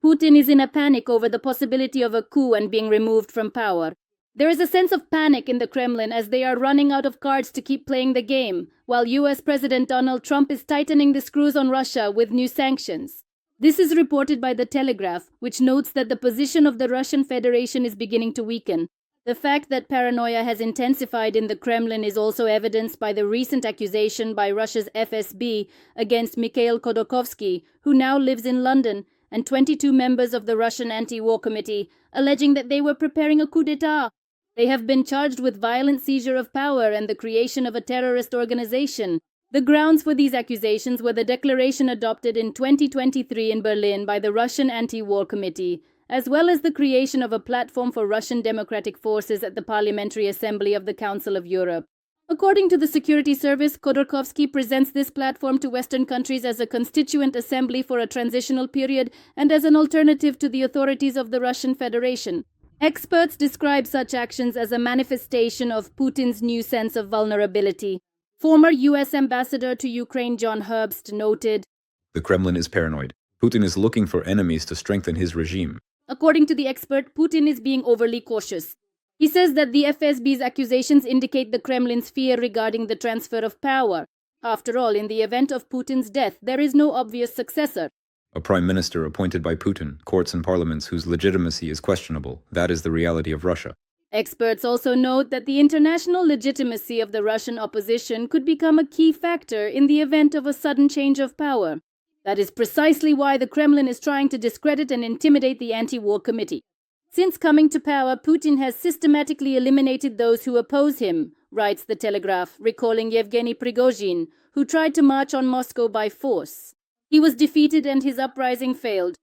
Putin is in a panic over the possibility of a coup and being removed from power. There is a sense of panic in the Kremlin as they are running out of cards to keep playing the game, while US President Donald Trump is tightening the screws on Russia with new sanctions. This is reported by The Telegraph, which notes that the position of the Russian Federation is beginning to weaken. The fact that paranoia has intensified in the Kremlin is also evidenced by the recent accusation by Russia's FSB against Mikhail Khodorkovsky, who now lives in London, and 22 members of the Russian anti-war committee, alleging that they were preparing a coup d'etat. They have been charged with violent seizure of power and the creation of a terrorist organization. The grounds for these accusations were the declaration adopted in 2023 in Berlin by the Russian anti-war committee, as well as the creation of a platform for Russian democratic forces at the Parliamentary Assembly of the Council of Europe. According to the security service, Khodorkovsky presents this platform to Western countries as a constituent assembly for a transitional period and as an alternative to the authorities of the Russian Federation. Experts describe such actions as a manifestation of Putin's new sense of vulnerability. Former U.S. Ambassador to Ukraine John Herbst noted, "The Kremlin is paranoid. Putin is looking for enemies to strengthen his regime." According to the expert, Putin is being overly cautious. He says that the FSB's accusations indicate the Kremlin's fear regarding the transfer of power. After all, in the event of Putin's death, there is no obvious successor. A prime minister appointed by Putin, courts and parliaments whose legitimacy is questionable. That is the reality of Russia. Experts also note that the international legitimacy of the Russian opposition could become a key factor in the event of a sudden change of power. That is precisely why the Kremlin is trying to discredit and intimidate the anti-war committee. Since coming to power, Putin has systematically eliminated those who oppose him, writes The Telegraph, recalling Yevgeny Prigozhin, who tried to march on Moscow by force. He was defeated and his uprising failed.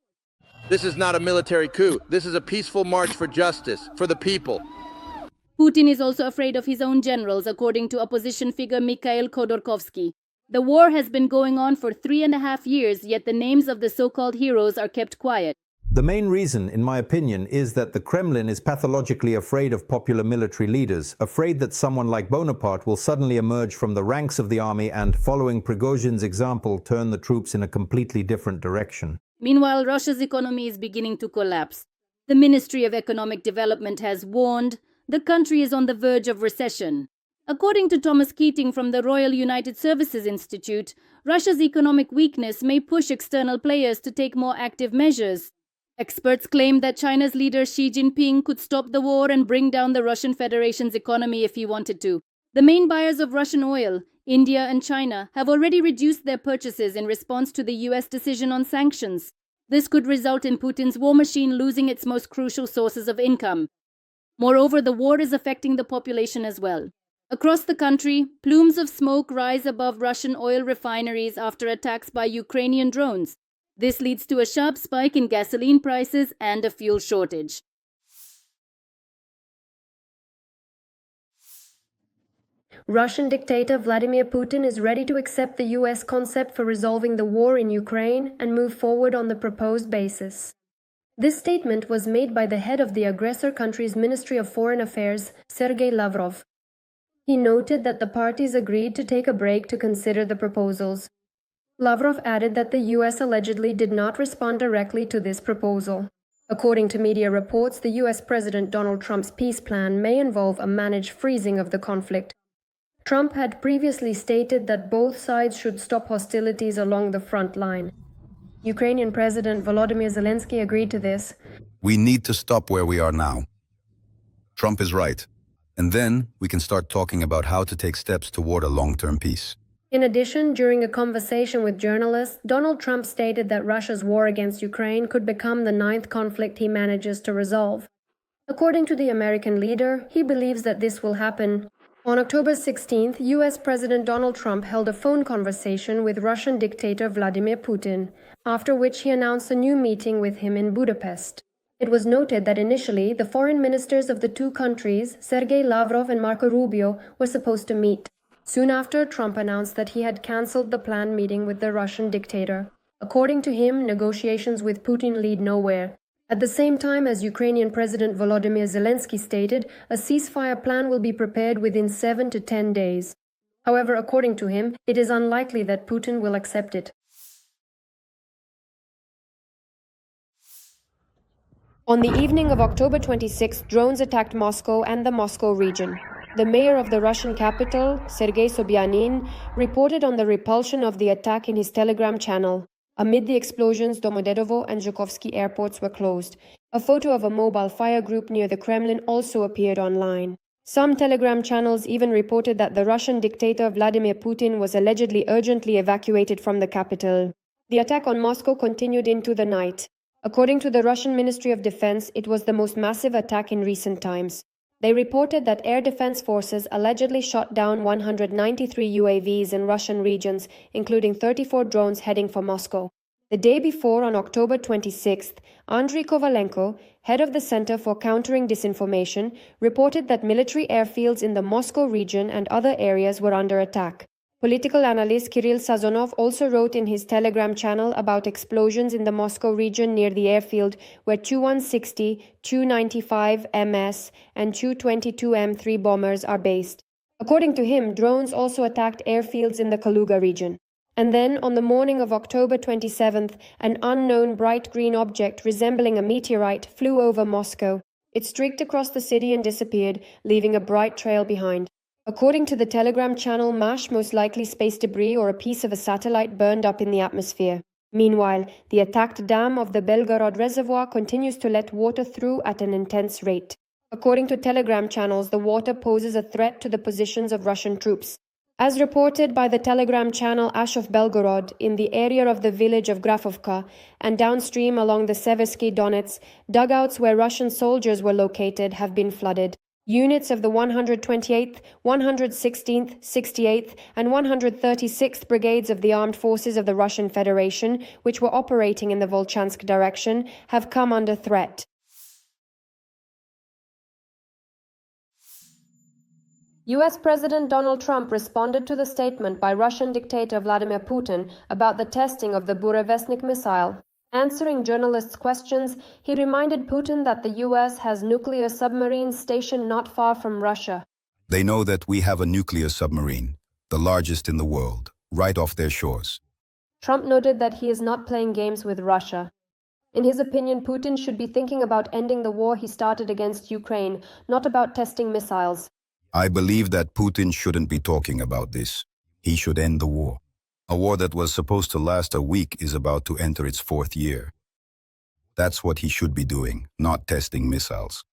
This is not a military coup. This is a peaceful march for justice, for the people. Putin is also afraid of his own generals, according to opposition figure Mikhail Khodorkovsky. The war has been going on for 3.5 years, yet the names of the so-called heroes are kept quiet. The main reason, in my opinion, is that the Kremlin is pathologically afraid of popular military leaders, afraid that someone like Bonaparte will suddenly emerge from the ranks of the army and, following Prigozhin's example, turn the troops in a completely different direction. Meanwhile, Russia's economy is beginning to collapse. The Ministry of Economic Development has warned the country is on the verge of recession. According to Thomas Keating from the Royal United Services Institute, Russia's economic weakness may push external players to take more active measures. Experts claim that China's leader Xi Jinping could stop the war and bring down the Russian Federation's economy if he wanted to. The main buyers of Russian oil, India and China, have already reduced their purchases in response to the US decision on sanctions. This could result in Putin's war machine losing its most crucial sources of income. Moreover, the war is affecting the population as well. Across the country, plumes of smoke rise above Russian oil refineries after attacks by Ukrainian drones. This leads to a sharp spike in gasoline prices and a fuel shortage. Russian dictator Vladimir Putin is ready to accept the US concept for resolving the war in Ukraine and move forward on the proposed basis. This statement was made by the head of the aggressor country's Ministry of Foreign Affairs, Sergei Lavrov. He noted that the parties agreed to take a break to consider the proposals. Lavrov added that the US allegedly did not respond directly to this proposal. According to media reports, the US President Donald Trump's peace plan may involve a managed freezing of the conflict. Trump had previously stated that both sides should stop hostilities along the front line. Ukrainian President Volodymyr Zelensky agreed to this. "We need to stop where we are now. Trump is right. And then we can start talking about how to take steps toward a long-term peace." In addition, during a conversation with journalists, Donald Trump stated that Russia's war against Ukraine could become the 9th conflict he manages to resolve. According to the American leader, he believes that this will happen. On October 16th, US President Donald Trump held a phone conversation with Russian dictator Vladimir Putin, after which he announced a new meeting with him in Budapest. It was noted that initially, the foreign ministers of the two countries, Sergei Lavrov and Marco Rubio, were supposed to meet. Soon after, Trump announced that he had cancelled the planned meeting with the Russian dictator. According to him, negotiations with Putin lead nowhere. At the same time, as Ukrainian President Volodymyr Zelensky stated, a ceasefire plan will be prepared within 7 to 10 days. However, according to him, it is unlikely that Putin will accept it. On the evening of October 26, drones attacked Moscow and the Moscow region. The mayor of the Russian capital, Sergei Sobyanin, reported on the repulsion of the attack in his Telegram channel. Amid the explosions, Domodedovo and Zhukovsky airports were closed. A photo of a mobile fire group near the Kremlin also appeared online. Some Telegram channels even reported that the Russian dictator Vladimir Putin was allegedly urgently evacuated from the capital. The attack on Moscow continued into the night. According to the Russian Ministry of Defense, it was the most massive attack in recent times. They reported that air defense forces allegedly shot down 193 UAVs in Russian regions, including 34 drones heading for Moscow. The day before, on October 26th, Andriy Kovalenko, head of the Center for Countering Disinformation, reported that military airfields in the Moscow region and other areas were under attack. Political analyst Kirill Sazonov also wrote in his Telegram channel about explosions in the Moscow region near the airfield where Tu-160, Tu-95MS, and Tu-22M3 bombers are based. According to him, drones also attacked airfields in the Kaluga region. And then, on the morning of October 27th, an unknown bright green object resembling a meteorite flew over Moscow. It streaked across the city and disappeared, leaving a bright trail behind. According to the Telegram channel, MASH, most likely space debris or a piece of a satellite burned up in the atmosphere. Meanwhile, the attacked dam of the Belgorod reservoir continues to let water through at an intense rate. According to Telegram channels, the water poses a threat to the positions of Russian troops. As reported by the Telegram channel Ash of Belgorod, in the area of the village of Grafovka and downstream along the Seversky Donets, dugouts where Russian soldiers were located have been flooded. Units of the 128th, 116th, 68th, and 136th Brigades of the Armed Forces of the Russian Federation, which were operating in the Volchansk direction, have come under threat. US President Donald Trump responded to the statement by Russian dictator Vladimir Putin about the testing of the Burevestnik missile. Answering journalists' questions, he reminded Putin that the US has nuclear submarines stationed not far from Russia. They know that we have a nuclear submarine, the largest in the world, right off their shores. Trump noted that he is not playing games with Russia. In his opinion, Putin should be thinking about ending the war he started against Ukraine, not about testing missiles. I believe that Putin shouldn't be talking about this. He should end the war. A war that was supposed to last a week is about to enter its fourth year. That's what he should be doing, not testing missiles.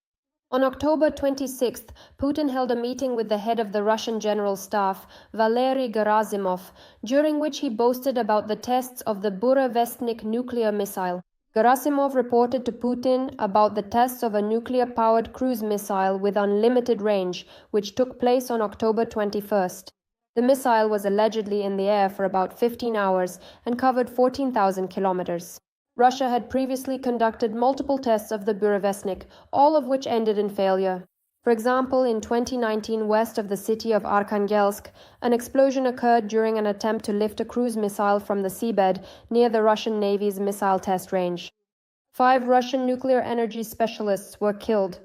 On October 26th, Putin held a meeting with the head of the Russian General Staff, Valery Gerasimov, during which he boasted about the tests of the Burevestnik nuclear missile. Gerasimov reported to Putin about the tests of a nuclear-powered cruise missile with unlimited range, which took place on October 21st. The missile was allegedly in the air for about 15 hours and covered 14,000 kilometers. Russia had previously conducted multiple tests of the Burevestnik, all of which ended in failure. For example, in 2019, west of the city of Arkhangelsk, an explosion occurred during an attempt to lift a cruise missile from the seabed near the Russian Navy's missile test range. 5 Russian nuclear energy specialists were killed.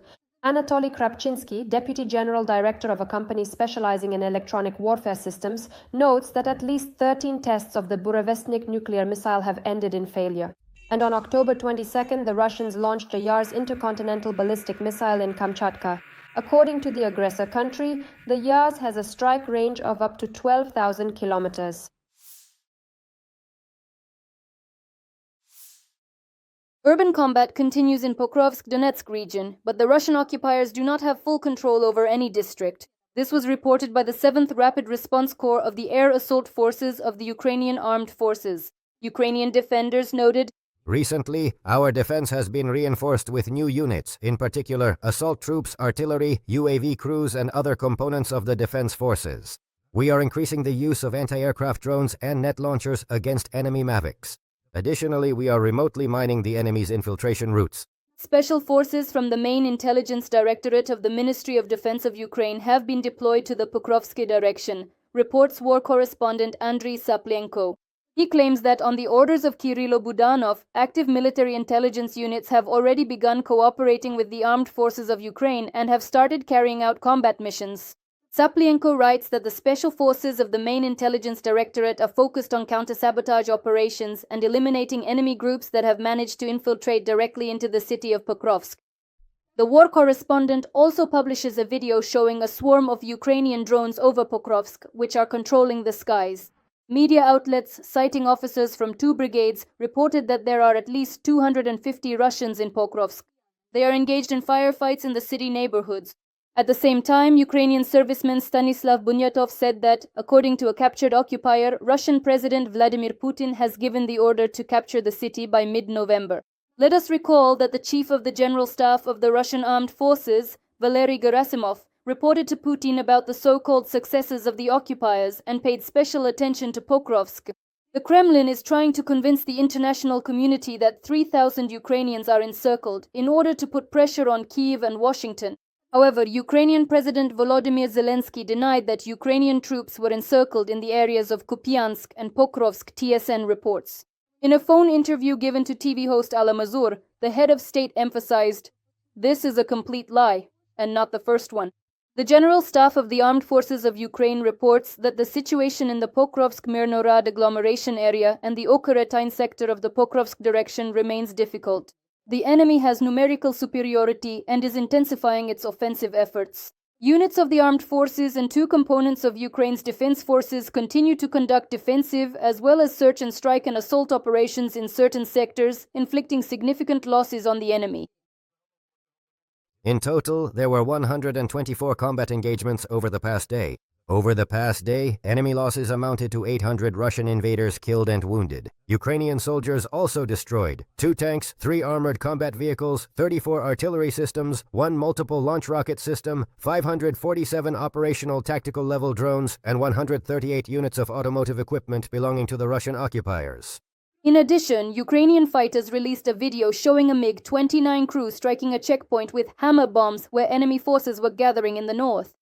Anatoly Krapchinsky, deputy general director of a company specializing in electronic warfare systems, notes that at least 13 tests of the Burevestnik nuclear missile have ended in failure. And on October 22nd, the Russians launched a Yars intercontinental ballistic missile in Kamchatka. According to the aggressor country, the Yars has a strike range of up to 12,000 kilometers. Urban combat continues in Pokrovsk, Donetsk region, but the Russian occupiers do not have full control over any district. This was reported by the 7th Rapid Response Corps of the Air Assault Forces of the Ukrainian Armed Forces. Ukrainian defenders noted, "Recently, our defense has been reinforced with new units, in particular assault troops, artillery, UAV crews, and other components of the defense forces. We are increasing the use of anti-aircraft drones and net launchers against enemy Mavics. Additionally, we are remotely mining the enemy's infiltration routes." Special forces from the main intelligence directorate of the Ministry of Defense of Ukraine have been deployed to the Pokrovsk direction, reports war correspondent Andriy Saplienko. He claims that on the orders of Kirilo Budanov, active military intelligence units have already begun cooperating with the armed forces of Ukraine and have started carrying out combat missions. Saplienko writes that the special forces of the main intelligence directorate are focused on counter-sabotage operations and eliminating enemy groups that have managed to infiltrate directly into the city of Pokrovsk. The war correspondent also publishes a video showing a swarm of Ukrainian drones over Pokrovsk, which are controlling the skies. Media outlets, citing officers from 2 brigades, reported that there are at least 250 Russians in Pokrovsk. They are engaged in firefights in the city neighborhoods. At the same time, Ukrainian serviceman Stanislav Bunyatov said that, according to a captured occupier, Russian President Vladimir Putin has given the order to capture the city by mid-November. Let us recall that the chief of the General Staff of the Russian Armed Forces, Valery Gerasimov, reported to Putin about the so-called successes of the occupiers and paid special attention to Pokrovsk. The Kremlin is trying to convince the international community that 3,000 Ukrainians are encircled in order to put pressure on Kyiv and Washington. However, Ukrainian President Volodymyr Zelensky denied that Ukrainian troops were encircled in the areas of Kupiansk and Pokrovsk, TSN reports. In a phone interview given to TV host Alamazur, the head of state emphasized, "This is a complete lie, and not the first one." The General Staff of the Armed Forces of Ukraine reports that the situation in the Pokrovsk-Mirnorad agglomeration area and the Okheretyn sector of the Pokrovsk direction remains difficult. The enemy has numerical superiority and is intensifying its offensive efforts. Units of the armed forces and 2 components of Ukraine's defense forces continue to conduct defensive as well as search and strike and assault operations in certain sectors, inflicting significant losses on the enemy. In total, there were 124 combat engagements over the past day. Over the past day, enemy losses amounted to 800 Russian invaders killed and wounded. Ukrainian soldiers also destroyed 2 tanks, 3 armored combat vehicles, 34 artillery systems, 1 multiple launch rocket system, 547 operational tactical level drones, and 138 units of automotive equipment belonging to the Russian occupiers. In addition, Ukrainian fighters released a video showing a MiG-29 crew striking a checkpoint with hammer bombs where enemy forces were gathering in the north.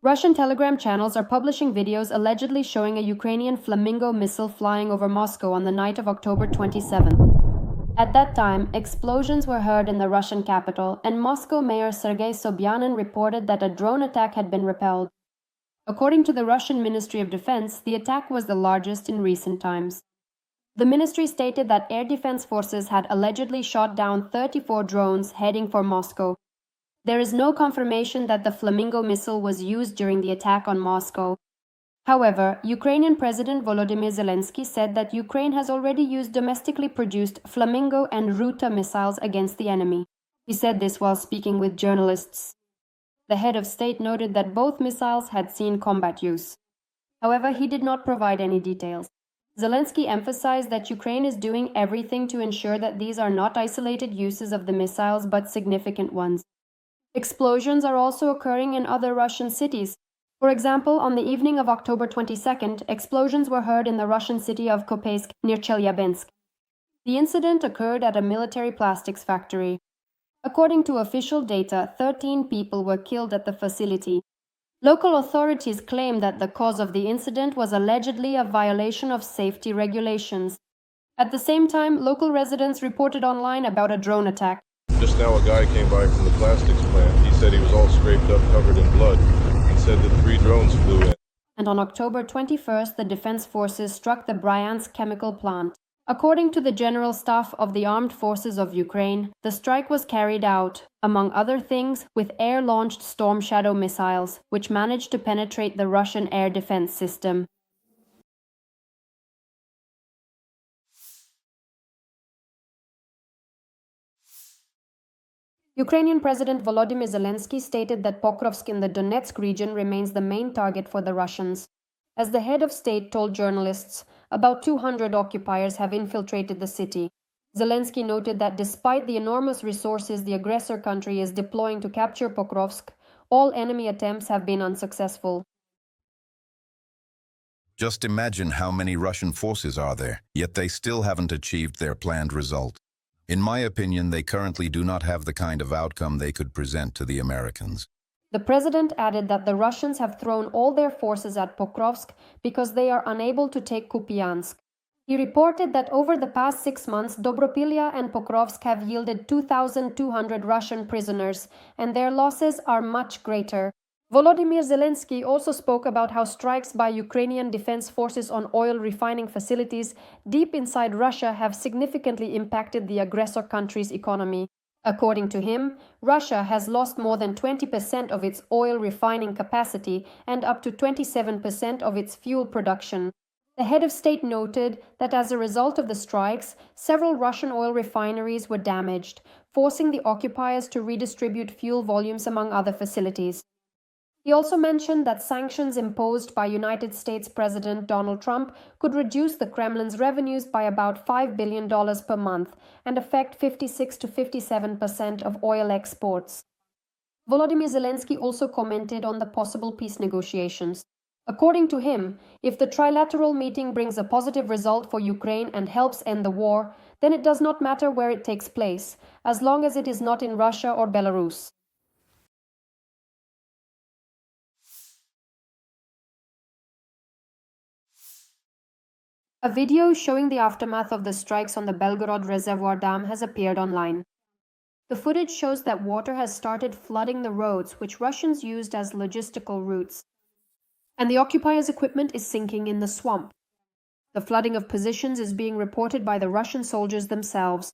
Russian Telegram channels are publishing videos allegedly showing a Ukrainian Flamingo missile flying over Moscow on the night of October 27. At that time, explosions were heard in the Russian capital, and Moscow Mayor Sergei Sobyanin reported that a drone attack had been repelled. According to the Russian Ministry of Defense, the attack was the largest in recent times. The ministry stated that air defense forces had allegedly shot down 34 drones heading for Moscow. There is no confirmation that the Flamingo missile was used during the attack on Moscow. However, Ukrainian President Volodymyr Zelensky said that Ukraine has already used domestically produced Flamingo and Ruta missiles against the enemy. He said this while speaking with journalists. The head of state noted that both missiles had seen combat use. However, he did not provide any details. Zelensky emphasized that Ukraine is doing everything to ensure that these are not isolated uses of the missiles but significant ones. Explosions are also occurring in other Russian cities. For example, on the evening of October 22nd, explosions were heard in the Russian city of Kopeysk near Chelyabinsk. The incident occurred at a military plastics factory. According to official data, 13 people were killed at the facility. Local authorities claim that the cause of the incident was allegedly a violation of safety regulations. At the same time, local residents reported online about a drone attack. Just now a guy came by from the plastics plant. He said he was all scraped up, covered in blood. He said that 3 drones flew in. And on October 21st, the defense forces struck the Bryansk chemical plant. According to the General Staff of the Armed Forces of Ukraine, the strike was carried out, among other things, with air-launched Storm Shadow missiles, which managed to penetrate the Russian air defense system. Ukrainian President Volodymyr Zelensky stated that Pokrovsk in the Donetsk region remains the main target for the Russians. As the head of state told journalists, about 200 occupiers have infiltrated the city. Zelensky noted that despite the enormous resources the aggressor country is deploying to capture Pokrovsk, all enemy attempts have been unsuccessful. Just imagine how many Russian forces are there, yet they still haven't achieved their planned result. In my opinion, they currently do not have the kind of outcome they could present to the Americans. The president added that the Russians have thrown all their forces at Pokrovsk because they are unable to take Kupiansk. He reported that over the past 6 months, Dobropilya and Pokrovsk have yielded 2,200 Russian prisoners, and their losses are much greater. Volodymyr Zelensky also spoke about how strikes by Ukrainian defense forces on oil refining facilities deep inside Russia have significantly impacted the aggressor country's economy. According to him, Russia has lost more than 20% of its oil refining capacity and up to 27% of its fuel production. The head of state noted that as a result of the strikes, several Russian oil refineries were damaged, forcing the occupiers to redistribute fuel volumes among other facilities. He also mentioned that sanctions imposed by United States President Donald Trump could reduce the Kremlin's revenues by about $5 billion per month and affect 56 to 57% of oil exports. Volodymyr Zelensky also commented on the possible peace negotiations. According to him, if the trilateral meeting brings a positive result for Ukraine and helps end the war, then it does not matter where it takes place, as long as it is not in Russia or Belarus. A video showing the aftermath of the strikes on the Belgorod Reservoir Dam has appeared online. The footage shows that water has started flooding the roads, which Russians used as logistical routes, and the occupiers' equipment is sinking in the swamp. The flooding of positions is being reported by the Russian soldiers themselves.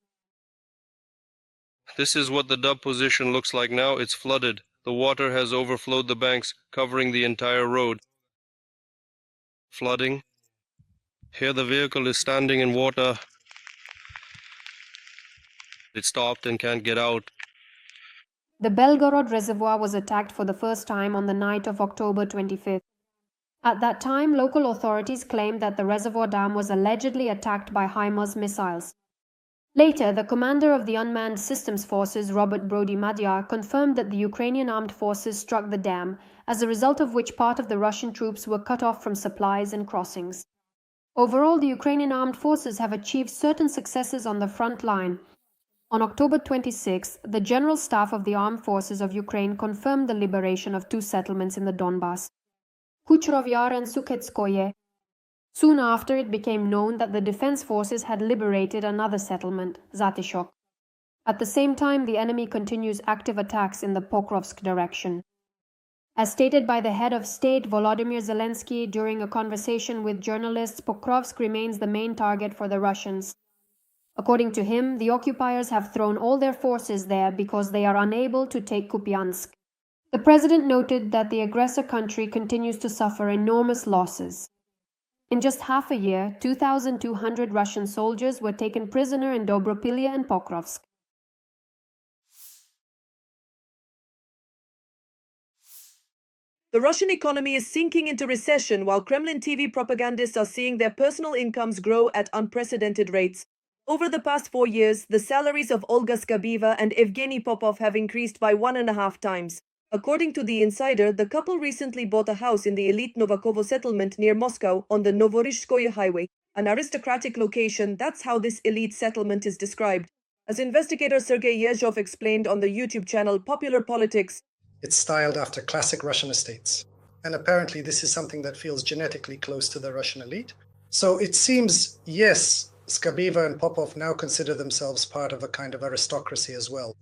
This is what the dub position looks like now. It's flooded. The water has overflowed the banks, covering the entire road. Flooding. Here the vehicle is standing in water. It stopped and can't get out. The Belgorod Reservoir was attacked for the first time on the night of October 25th. At that time, local authorities claimed that the reservoir dam was allegedly attacked by HIMARS missiles. Later, the commander of the Unmanned Systems Forces, Robert Brody Madjar, confirmed that the Ukrainian armed forces struck the dam, as a result of which part of the Russian troops were cut off from supplies and crossings. Overall, the Ukrainian armed forces have achieved certain successes on the front line. On October 26, the General Staff of the Armed Forces of Ukraine confirmed the liberation of 2 settlements in the Donbas, Kucherov Yar and Sukhetskoye. Soon after, it became known that the defense forces had liberated another settlement, Zatishok. At the same time, the enemy continues active attacks in the Pokrovsk direction. As stated by the head of state Volodymyr Zelensky during a conversation with journalists, Pokrovsk remains the main target for the Russians. According to him, the occupiers have thrown all their forces there because they are unable to take Kupiansk. The president noted that the aggressor country continues to suffer enormous losses. In just half a year, 2,200 Russian soldiers were taken prisoner in Dobropilya and Pokrovsk. The Russian economy is sinking into recession while Kremlin TV propagandists are seeing their personal incomes grow at unprecedented rates. Over the past 4 years, the salaries of Olga Skabieva and Evgeny Popov have increased by 1.5 times. According to The Insider, the couple recently bought a house in the elite Novakovo settlement near Moscow on the Novorishskoye highway, an aristocratic location. That's how this elite settlement is described. As investigator Sergei Yezhov explained on the YouTube channel Popular Politics, it's styled after classic Russian estates. And apparently this is something that feels genetically close to the Russian elite. So it seems, yes, Skabieva and Popov now consider themselves part of a kind of aristocracy as well.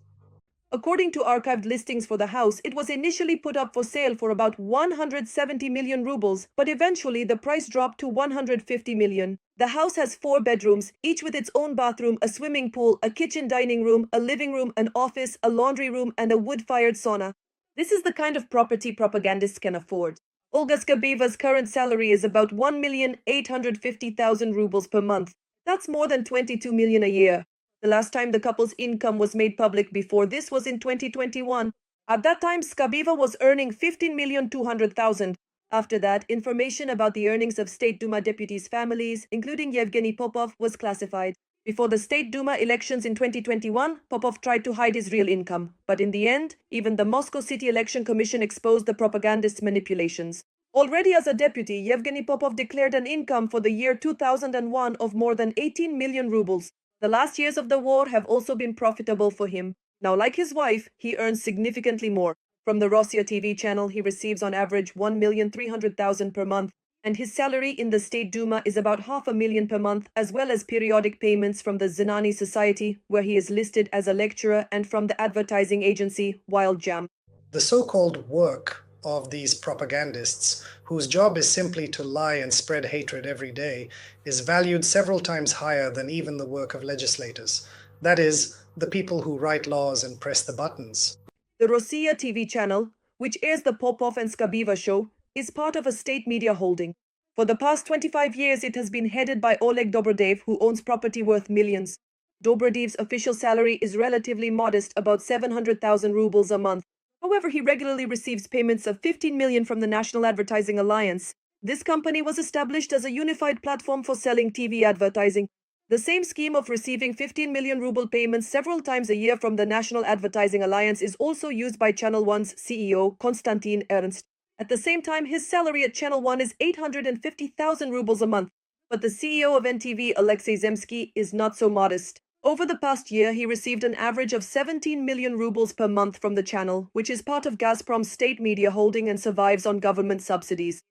According to archived listings for the house, it was initially put up for sale for about 170 million rubles, but eventually the price dropped to 150 million. The house has 4 bedrooms, each with its own bathroom, a swimming pool, a kitchen dining room, a living room, an office, a laundry room, and a wood-fired sauna. This is the kind of property propagandists can afford. Olga Skabieva's current salary is about 1,850,000 rubles per month. That's more than 22 million a year. The last time the couple's income was made public before this was in 2021. At that time, Skabieva was earning 15,200,000. After that, information about the earnings of State Duma deputies' families, including Yevgeny Popov, was classified. Before the State Duma elections in 2021, Popov tried to hide his real income. But in the end, even the Moscow City Election Commission exposed the propagandist manipulations. Already as a deputy, Yevgeny Popov declared an income for the year 2001 of more than 18 million rubles. The last years of the war have also been profitable for him. Now, like his wife, he earns significantly more. From the Rossiya TV channel, he receives on average 1,300,000 per month. and his salary in the State Duma is about $500,000 per month, as well as periodic payments from the Zenani Society, where he is listed as a lecturer, and from the advertising agency Wild Jam. The so-called work of these propagandists, whose job is simply to lie and spread hatred every day, is valued several times higher than even the work of legislators. That is, the people who write laws and press the buttons. The Rossiya TV channel, which airs the Popov and Skabiva show, is part of a state media holding. For the past 25 years, it has been headed by Oleg Dobrodev, who owns property worth millions. Dobrodev's official salary is relatively modest, about 700,000 rubles a month. However, he regularly receives payments of 15 million from the National Advertising Alliance. This company was established as a unified platform for selling TV advertising. The same scheme of receiving 15 million ruble payments several times a year from the National Advertising Alliance is also used by Channel 1's CEO, Konstantin Ernst. At the same time, his salary at Channel 1 is 850,000 rubles a month. But the CEO of NTV, Alexei Zemsky, is not so modest. Over the past year, he received an average of 17 million rubles per month from the channel, which is part of Gazprom's state media holding and survives on government subsidies.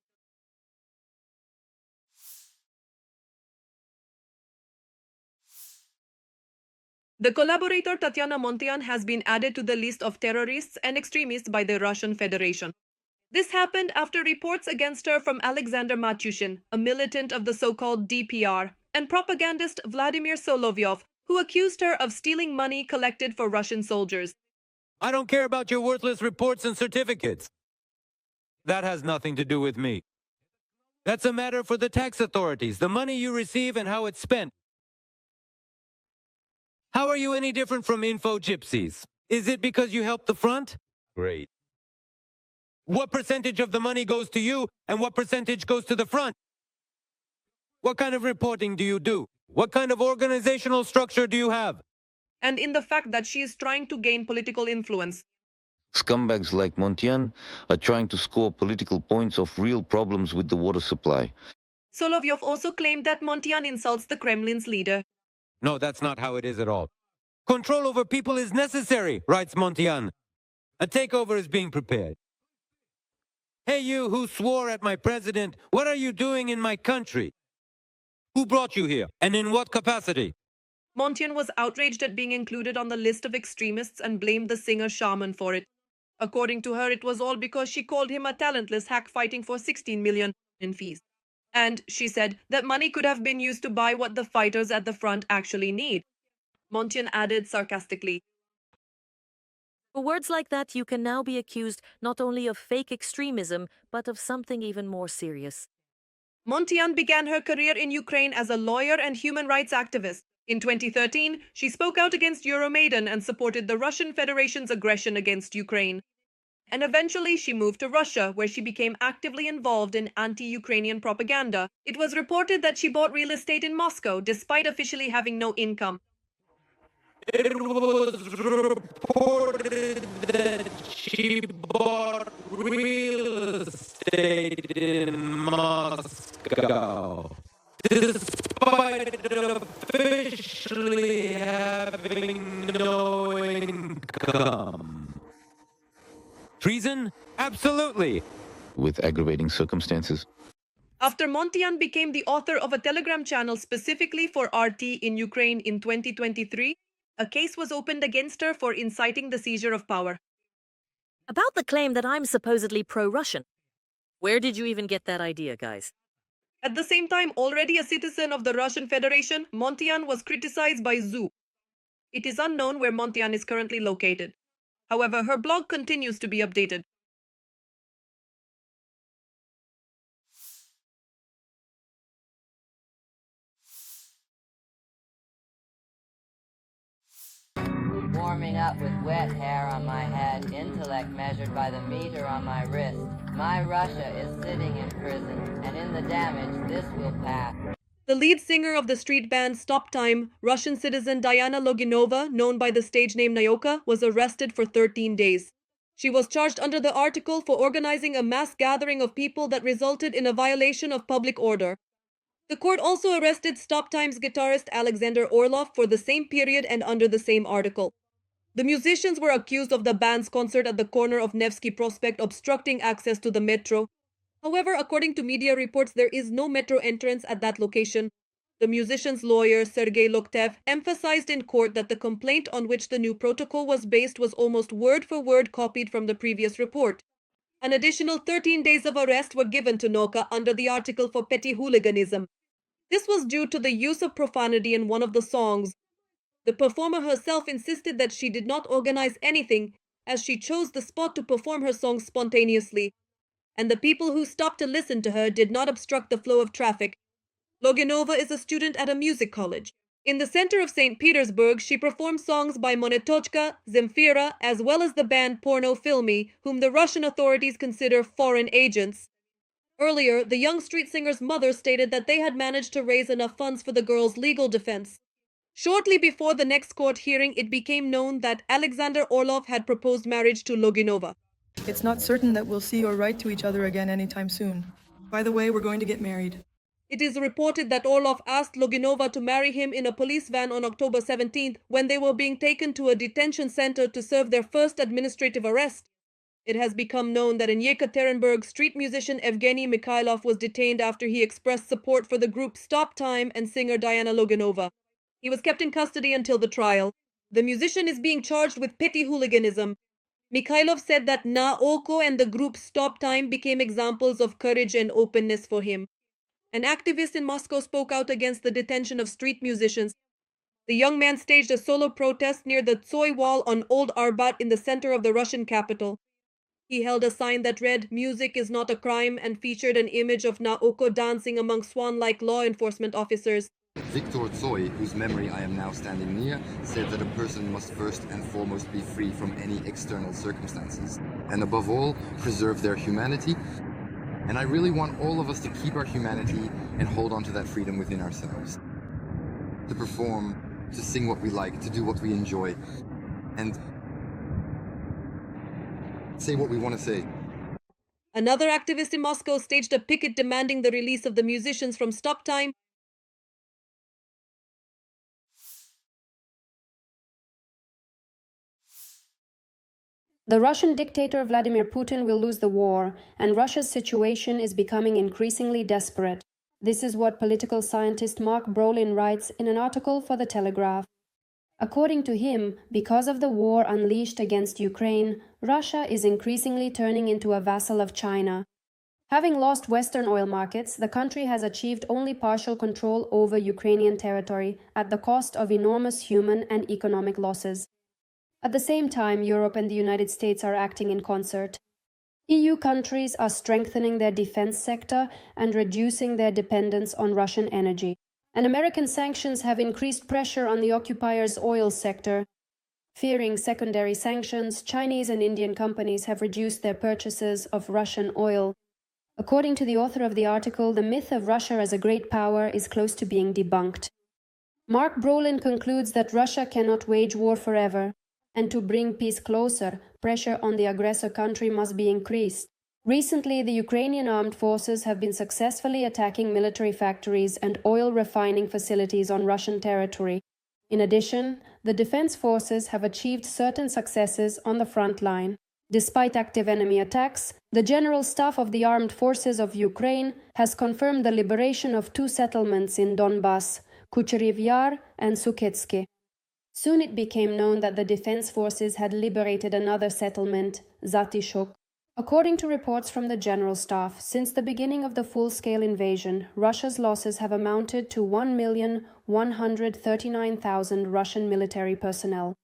The collaborator Tatyana Montian has been added to the list of terrorists and extremists by the Russian Federation. This happened after reports against her from Alexander Matyushin, a militant of the so-called DPR, and propagandist Vladimir Solovyov, who accused her of stealing money collected for Russian soldiers. I don't care about your worthless reports and certificates. That has nothing to do with me. That's a matter for the tax authorities, the money you receive and how it's spent. How are you any different from info gypsies? Is it because you help the front? Great. What percentage of the money goes to you and what percentage goes to the front? What kind of reporting do you do? What kind of organizational structure do you have? And in the fact that she is trying to gain political influence. Scumbags like Montian are trying to score political points off real problems with the water supply. Solovyov also claimed that Montian insults the Kremlin's leader. No, that's not how it is at all. Control over people is necessary, writes Montian. A takeover is being prepared. Hey, you who swore at my president, what are you doing in my country? Who brought you here, and in what capacity? Montian was outraged at being included on the list of extremists and blamed the singer Shaman for it. According to her, it was all because she called him a talentless hack fighting for 16 million in fees. And she said that money could have been used to buy what the fighters at the front actually need. Montian added sarcastically, For words like that, you can now be accused not only of fake extremism, but of something even more serious. Montian began her career in Ukraine as a lawyer and human rights activist. In 2013, she spoke out against Euromaidan and supported the Russian Federation's aggression against Ukraine. And eventually she moved to Russia, where she became actively involved in anti-Ukrainian propaganda. It was reported that she bought real estate in Moscow, despite officially having no income. It was reported that she bought real estate in Moscow, despite officially having no income. Treason? Absolutely. With aggravating circumstances. After Montian became the author of a Telegram channel specifically for RT in Ukraine in 2023, a case was opened against her for inciting the seizure of power. About the claim that I'm supposedly pro-Russian. Where did you even get that idea, guys? At the same time, already a citizen of the Russian Federation, Montian was criticized by ZOO. It is unknown where Montian is currently located. However, her blog continues to be updated. Warming up with wet hair on my head, intellect measured by the meter on my wrist. My Russia is sitting in prison, and in the damage, this will pass. The lead singer of the street band Stop Time, Russian citizen Diana Loginova, known by the stage name Nayoka, was arrested for 13 days. She was charged under the article for organizing a mass gathering of people that resulted in a violation of public order. The court also arrested Stop Time's guitarist Alexander Orlov for the same period and under the same article. The musicians were accused of the band's concert at the corner of Nevsky Prospect obstructing access to the metro. However, according to media reports, there is no metro entrance at that location. The musician's lawyer, Sergei Loktev, emphasized in court that the complaint on which the new protocol was based was almost word for word copied from the previous report. An additional 13 days of arrest were given to Noka under the article for petty hooliganism. This was due to the use of profanity in one of the songs. The performer herself insisted that she did not organize anything, as she chose the spot to perform her song spontaneously. And the people who stopped to listen to her did not obstruct the flow of traffic. Loginova is a student at a music college. In the center of St. Petersburg, she performed songs by Monetochka, Zemfira, as well as the band Porno Filmy, whom the Russian authorities consider foreign agents. Earlier, the young street singer's mother stated that they had managed to raise enough funds for the girl's legal defense. Shortly before the next court hearing, it became known that Alexander Orlov had proposed marriage to Loginova. It's not certain that we'll see or write to each other again anytime soon. By the way, we're going to get married. It is reported that Orlov asked Loginova to marry him in a police van on October 17th when they were being taken to a detention center to serve their first administrative arrest. It has become known that in Yekaterinburg, street musician Evgeny Mikhailov was detained after he expressed support for the group Stop Time and singer Diana Loginova. He was kept in custody until the trial. The musician is being charged with petty hooliganism. Mikhailov said that Naoko and the group Stop Time became examples of courage and openness for him. An activist in Moscow spoke out against the detention of street musicians. The young man staged a solo protest near the Tsoy Wall on Old Arbat in the center of the Russian capital. He held a sign that read, "Music is not a crime," and featured an image of Naoko dancing among swan-like law enforcement officers. Viktor Tsoy, whose memory I am now standing near, said that a person must first and foremost be free from any external circumstances, and above all, preserve their humanity. And I really want all of us to keep our humanity and hold on to that freedom within ourselves. To perform, to sing what we like, to do what we enjoy, and say what we want to say. Another activist in Moscow staged a picket demanding the release of the musicians from Stop Time. The Russian dictator Vladimir Putin will lose the war, and Russia's situation is becoming increasingly desperate. This is what political scientist Mark Brolin writes in an article for The Telegraph. According to him, because of the war unleashed against Ukraine, Russia is increasingly turning into a vassal of China. Having lost Western oil markets, the country has achieved only partial control over Ukrainian territory at the cost of enormous human and economic losses. At the same time, Europe and the United States are acting in concert. EU countries are strengthening their defense sector and reducing their dependence on Russian energy. And American sanctions have increased pressure on the occupier's oil sector. Fearing secondary sanctions, Chinese and Indian companies have reduced their purchases of Russian oil. According to the author of the article, the myth of Russia as a great power is close to being debunked. Mark Brolin concludes that Russia cannot wage war forever. And to bring peace closer, pressure on the aggressor country must be increased. Recently, the Ukrainian armed forces have been successfully attacking military factories and oil refining facilities on Russian territory. In addition, the defense forces have achieved certain successes on the front line. Despite active enemy attacks, the General Staff of the Armed Forces of Ukraine has confirmed the liberation of 2 settlements in Donbass, Kucherev Yar and Suketsky. Soon it became known that the defense forces had liberated another settlement, Zatishok. According to reports from the General Staff, since the beginning of the full-scale invasion, Russia's losses have amounted to 1,139,000 Russian military personnel.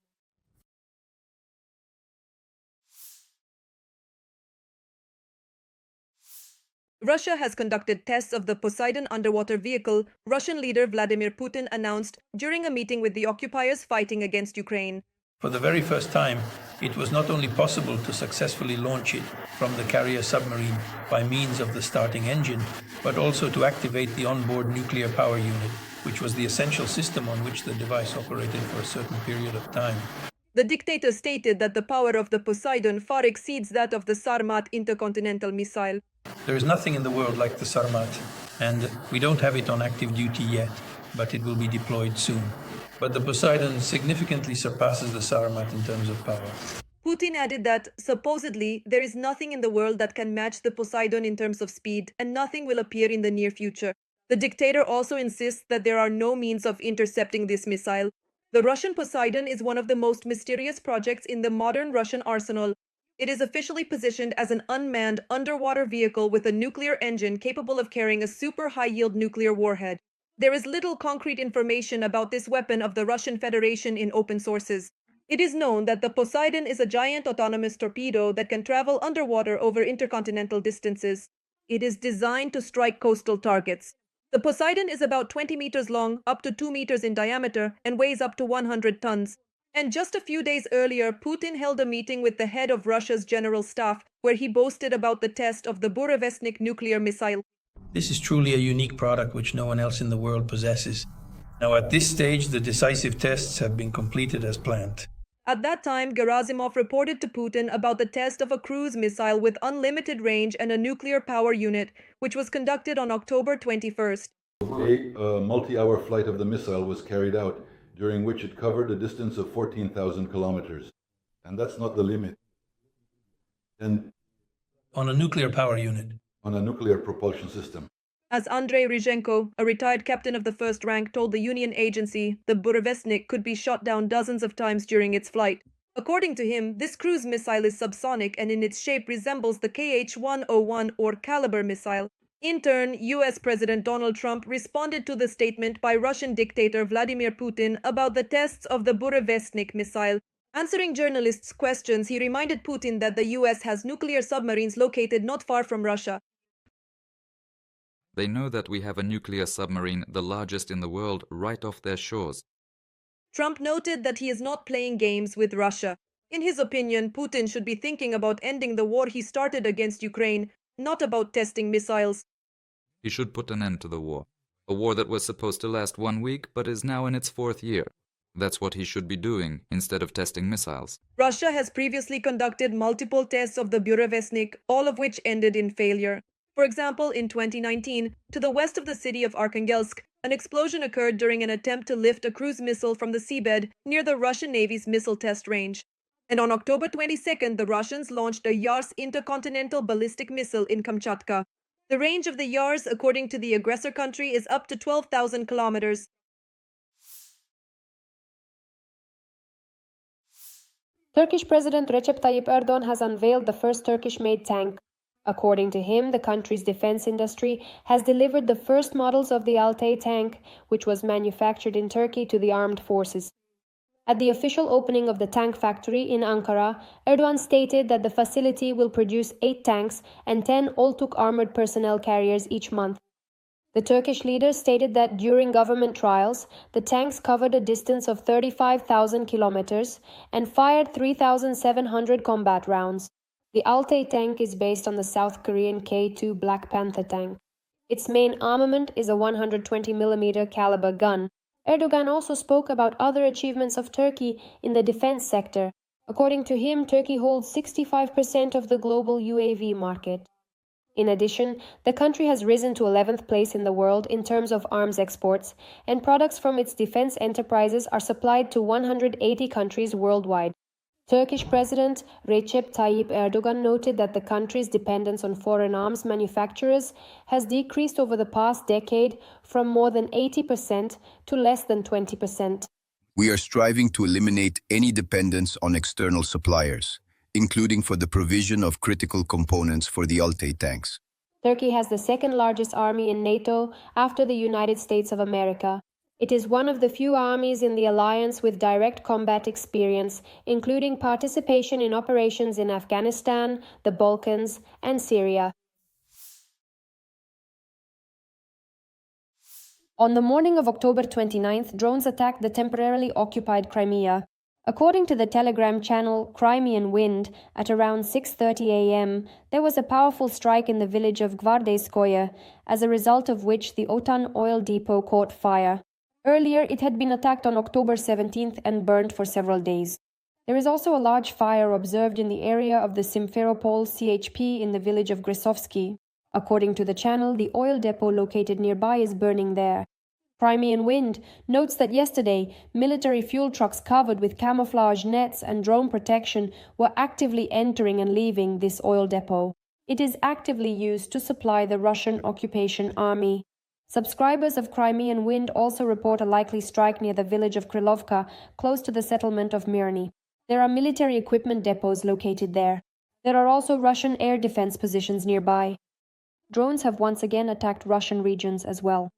Russia has conducted tests of the Poseidon underwater vehicle, Russian leader Vladimir Putin announced during a meeting with the occupiers fighting against Ukraine. For the very first time, it was not only possible to successfully launch it from the carrier submarine by means of the starting engine, but also to activate the onboard nuclear power unit, which was the essential system on which the device operated for a certain period of time. The dictator stated that the power of the Poseidon far exceeds that of the Sarmat intercontinental missile. There is nothing in the world like the Sarmat, and we don't have it on active duty yet, but it will be deployed soon. But the Poseidon significantly surpasses the Sarmat in terms of power. Putin added that, supposedly, there is nothing in the world that can match the Poseidon in terms of speed, and nothing will appear in the near future. The dictator also insists that there are no means of intercepting this missile. The Russian Poseidon is one of the most mysterious projects in the modern Russian arsenal. It is officially positioned as an unmanned underwater vehicle with a nuclear engine capable of carrying a super high-yield nuclear warhead. There is little concrete information about this weapon of the Russian Federation in open sources. It is known that the Poseidon is a giant autonomous torpedo that can travel underwater over intercontinental distances. It is designed to strike coastal targets. The Poseidon is about 20 meters long, up to 2 meters in diameter, and weighs up to 100 tons. And just a few days earlier, Putin held a meeting with the head of Russia's general staff, where he boasted about the test of the Burevestnik nuclear missile. This is truly a unique product which no one else in the world possesses. Now, at this stage, the decisive tests have been completed as planned. At that time, Gerasimov reported to Putin about the test of a cruise missile with unlimited range and a nuclear power unit, which was conducted on October 21st. A multi-hour flight of the missile was carried out, during which it covered a distance of 14,000 kilometers. And that's not the limit. And on a nuclear power unit. On a nuclear propulsion system. As Andrei Ryzhenko, a retired captain of the first rank, told the Union agency, the Burevestnik could be shot down dozens of times during its flight. According to him, this cruise missile is subsonic and in its shape resembles the KH-101 or Caliber missile. In turn, US President Donald Trump responded to the statement by Russian dictator Vladimir Putin about the tests of the Burevestnik missile. Answering journalists' questions, he reminded Putin that the US has nuclear submarines located not far from Russia. They know that we have a nuclear submarine, the largest in the world, right off their shores. Trump noted that he is not playing games with Russia. In his opinion, Putin should be thinking about ending the war he started against Ukraine, not about testing missiles. He should put an end to the war. A war that was supposed to last 1 week, but is now in its 4th year. That's what he should be doing, instead of testing missiles. Russia has previously conducted multiple tests of the Burevestnik, all of which ended in failure. For example, in 2019, to the west of the city of Arkhangelsk, an explosion occurred during an attempt to lift a cruise missile from the seabed near the Russian Navy's missile test range. And on October 22nd, the Russians launched a Yars intercontinental ballistic missile in Kamchatka. The range of the Yars, according to the aggressor country, is up to 12,000 kilometers. Turkish President Recep Tayyip Erdogan has unveiled the first Turkish-made tank. According to him, the country's defense industry has delivered the first models of the Altay tank, which was manufactured in Turkey, to the armed forces. At the official opening of the tank factory in Ankara, Erdogan stated that the facility will produce 8 tanks and 10 Oltuk armored personnel carriers each month. The Turkish leader stated that during government trials, the tanks covered a distance of 35,000 kilometers and fired 3,700 combat rounds. The Altay tank is based on the South Korean K-2 Black Panther tank. Its main armament is a 120mm caliber gun. Erdogan also spoke about other achievements of Turkey in the defense sector. According to him, Turkey holds 65% of the global UAV market. In addition, the country has risen to 11th place in the world in terms of arms exports, and products from its defense enterprises are supplied to 180 countries worldwide. Turkish President Recep Tayyip Erdogan noted that the country's dependence on foreign arms manufacturers has decreased over the past decade from more than 80% to less than 20%. We are striving to eliminate any dependence on external suppliers, including for the provision of critical components for the Altay tanks. Turkey has the second largest army in NATO after the United States of America. It is one of the few armies in the alliance with direct combat experience, including participation in operations in Afghanistan, the Balkans, and Syria. On the morning of October 29th, drones attacked the temporarily occupied Crimea. According to the Telegram channel Crimean Wind, at around 6:30 a.m., there was a powerful strike in the village of Gvardeyskoye, as a result of which the Otan oil depot caught fire. Earlier, it had been attacked on October 17th and burned for several days. There is also a large fire observed in the area of the Simferopol CHP in the village of Grisovsky. According to the channel, the oil depot located nearby is burning there. Crimean Wind notes that yesterday, military fuel trucks covered with camouflage nets and drone protection were actively entering and leaving this oil depot. It is actively used to supply the Russian occupation army. Subscribers of Crimean Wind also report a likely strike near the village of Krylovka, close to the settlement of Mirny. There are military equipment depots located there. There are also Russian air defense positions nearby. Drones have once again attacked Russian regions as well.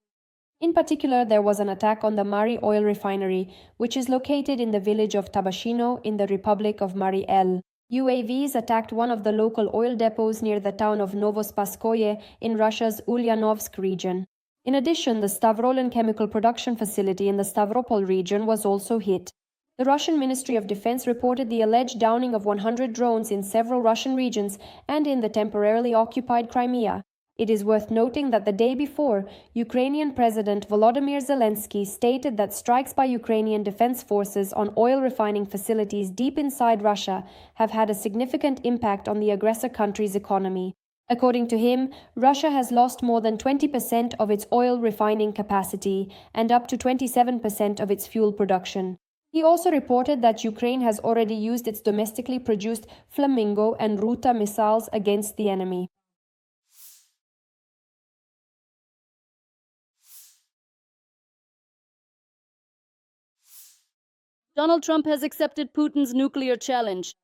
In particular, there was an attack on the Mari oil refinery, which is located in the village of Tabashino in the Republic of Mari El. UAVs attacked one of the local oil depots near the town of Novospaskoye in Russia's Ulyanovsk region. In addition, the Stavrolen chemical production facility in the Stavropol region was also hit. The Russian Ministry of Defense reported the alleged downing of 100 drones in several Russian regions and in the temporarily occupied Crimea. It is worth noting that the day before, Ukrainian President Volodymyr Zelensky stated that strikes by Ukrainian defense forces on oil refining facilities deep inside Russia have had a significant impact on the aggressor country's economy. According to him, Russia has lost more than 20% of its oil refining capacity and up to 27% of its fuel production. He also reported that Ukraine has already used its domestically produced Flamingo and Ruta missiles against the enemy. Donald Trump has accepted Putin's nuclear challenge.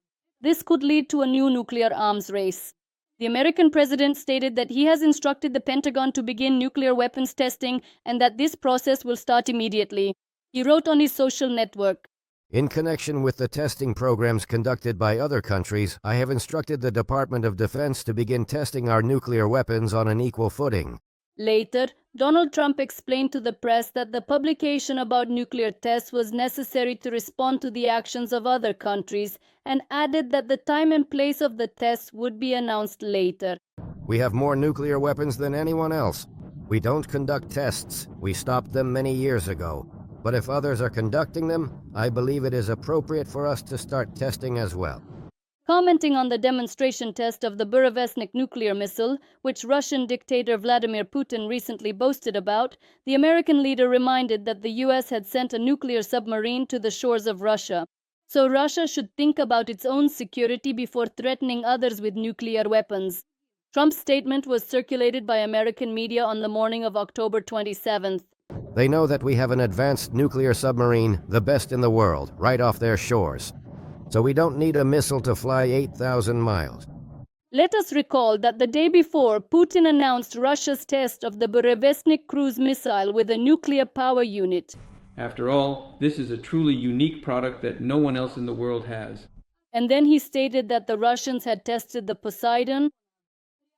This could lead to a new nuclear arms race. The American president stated that he has instructed the Pentagon to begin nuclear weapons testing and that this process will start immediately. He wrote on his social network, "In connection with the testing programs conducted by other countries, I have instructed the Department of Defense to begin testing our nuclear weapons on an equal footing." Later, Donald Trump explained to the press that the publication about nuclear tests was necessary to respond to the actions of other countries and added that the time and place of the tests would be announced later. "We have more nuclear weapons than anyone else. We don't conduct tests. We stopped them many years ago. But if others are conducting them, I believe it is appropriate for us to start testing as well." Commenting on the demonstration test of the Burevestnik nuclear missile, which Russian dictator Vladimir Putin recently boasted about, the American leader reminded that the US had sent a nuclear submarine to the shores of Russia. So Russia should think about its own security before threatening others with nuclear weapons. Trump's statement was circulated by American media on the morning of October 27th. "They know that we have an advanced nuclear submarine, the best in the world, right off their shores. So we don't need a missile to fly 8,000 miles. Let us recall that the day before, Putin announced Russia's test of the Burevestnik cruise missile with a nuclear power unit. After all, this is a truly unique product that no one else in the world has. And then he stated that the Russians had tested the Poseidon.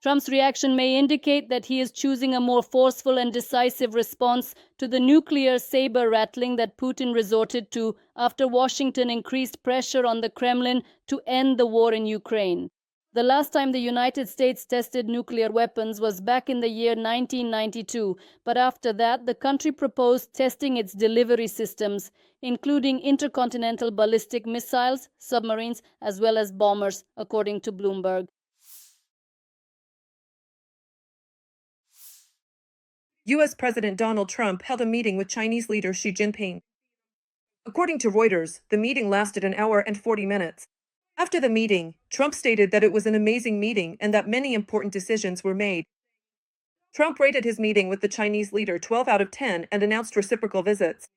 Trump's reaction may indicate that he is choosing a more forceful and decisive response to the nuclear saber-rattling that Putin resorted to after Washington increased pressure on the Kremlin to end the war in Ukraine. The last time the United States tested nuclear weapons was back in the year 1992, but after that, the country proposed testing its delivery systems, including intercontinental ballistic missiles, submarines, as well as bombers, according to Bloomberg. U.S. President Donald Trump held a meeting with Chinese leader Xi Jinping. According to Reuters, the meeting lasted an hour and 40 minutes. After the meeting, Trump stated that it was an amazing meeting and that many important decisions were made. Trump rated his meeting with the Chinese leader 12 out of 10 and announced reciprocal visits.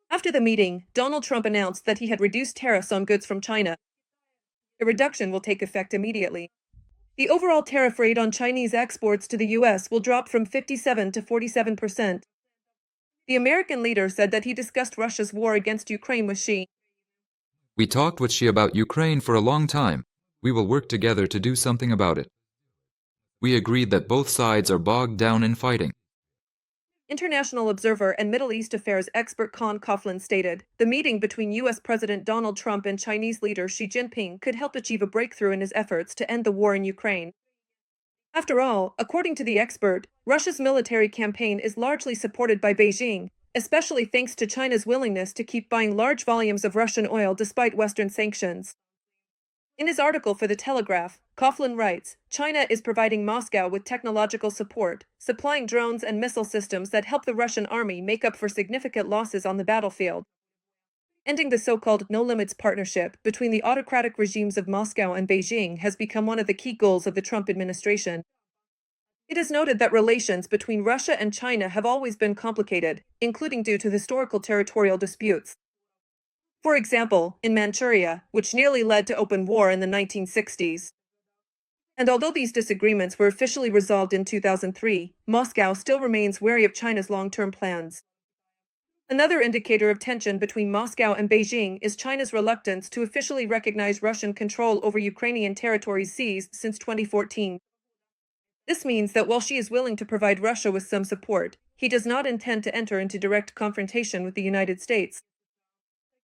After the meeting, Donald Trump announced that he had reduced tariffs on goods from China. The reduction will take effect immediately. The overall tariff rate on Chinese exports to the U.S. will drop from 57% to 47%. The American leader said that he discussed Russia's war against Ukraine with Xi. "We talked with Xi about Ukraine for a long time. We will work together to do something about it. We agreed that both sides are bogged down in fighting." International observer and Middle East affairs expert Khan Coughlin stated, the meeting between U.S. President Donald Trump and Chinese leader Xi Jinping could help achieve a breakthrough in his efforts to end the war in Ukraine. After all, according to the expert, Russia's military campaign is largely supported by Beijing, especially thanks to China's willingness to keep buying large volumes of Russian oil despite Western sanctions. In his article for The Telegraph, Coughlin writes, China is providing Moscow with technological support, supplying drones and missile systems that help the Russian army make up for significant losses on the battlefield. Ending the so-called no-limits partnership between the autocratic regimes of Moscow and Beijing has become one of the key goals of the Trump administration. It is noted that relations between Russia and China have always been complicated, including due to historical territorial disputes. For example, in Manchuria, which nearly led to open war in the 1960s. And although these disagreements were officially resolved in 2003, Moscow still remains wary of China's long-term plans. Another indicator of tension between Moscow and Beijing is China's reluctance to officially recognize Russian control over Ukrainian territories seized since 2014. This means that while she is willing to provide Russia with some support, he does not intend to enter into direct confrontation with the United States.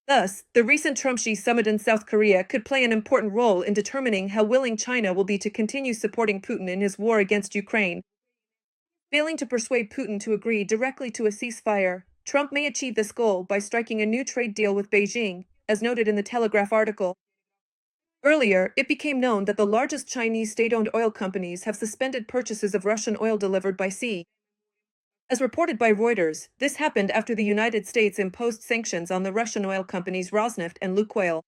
Thus, the recent Trump-Xi summit in South Korea could play an important role in determining how willing China will be to continue supporting Putin in his war against Ukraine. Failing to persuade Putin to agree directly to a ceasefire, Trump may achieve this goal by striking a new trade deal with Beijing, as noted in the Telegraph article. Earlier, it became known that the largest Chinese state-owned oil companies have suspended purchases of Russian oil delivered by sea. As reported by Reuters, this happened after the United States imposed sanctions on the Russian oil companies Rosneft and Lukoil.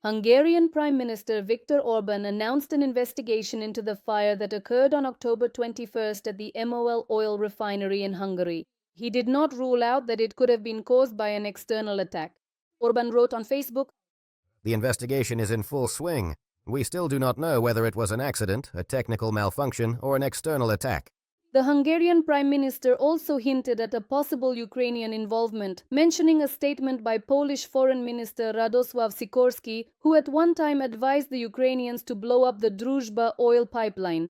Hungarian Prime Minister Viktor Orbán announced an investigation into the fire that occurred on October 21st at the MOL oil refinery in Hungary. He did not rule out that it could have been caused by an external attack. Orbán wrote on Facebook, "The investigation is in full swing. We still do not know whether it was an accident, a technical malfunction, or an external attack." The Hungarian Prime Minister also hinted at a possible Ukrainian involvement, mentioning a statement by Polish Foreign Minister Radosław Sikorski, who at one time advised the Ukrainians to blow up the Druzhba oil pipeline.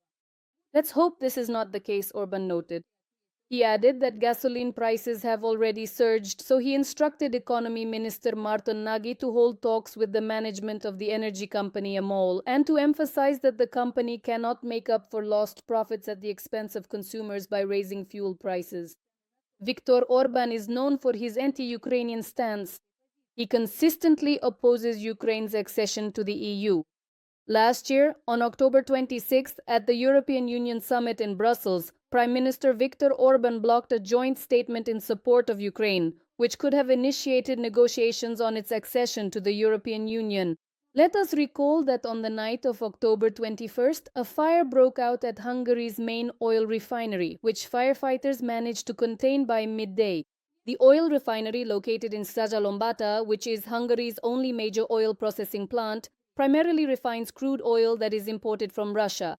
Let's hope this is not the case, Orbán noted. He added that gasoline prices have already surged, so he instructed Economy Minister Marton Nagy to hold talks with the management of the energy company MOL and to emphasize that the company cannot make up for lost profits at the expense of consumers by raising fuel prices. Viktor Orbán is known for his anti-Ukrainian stance. He consistently opposes Ukraine's accession to the EU. Last year, on October 26th, at the European Union summit in Brussels, Prime Minister Viktor Orbán blocked a joint statement in support of Ukraine, which could have initiated negotiations on its accession to the European Union. Let us recall that on the night of October 21st, a fire broke out at Hungary's main oil refinery, which firefighters managed to contain by midday. The oil refinery, located in Százhalombatta, which is Hungary's only major oil processing plant, primarily refines crude oil that is imported from Russia.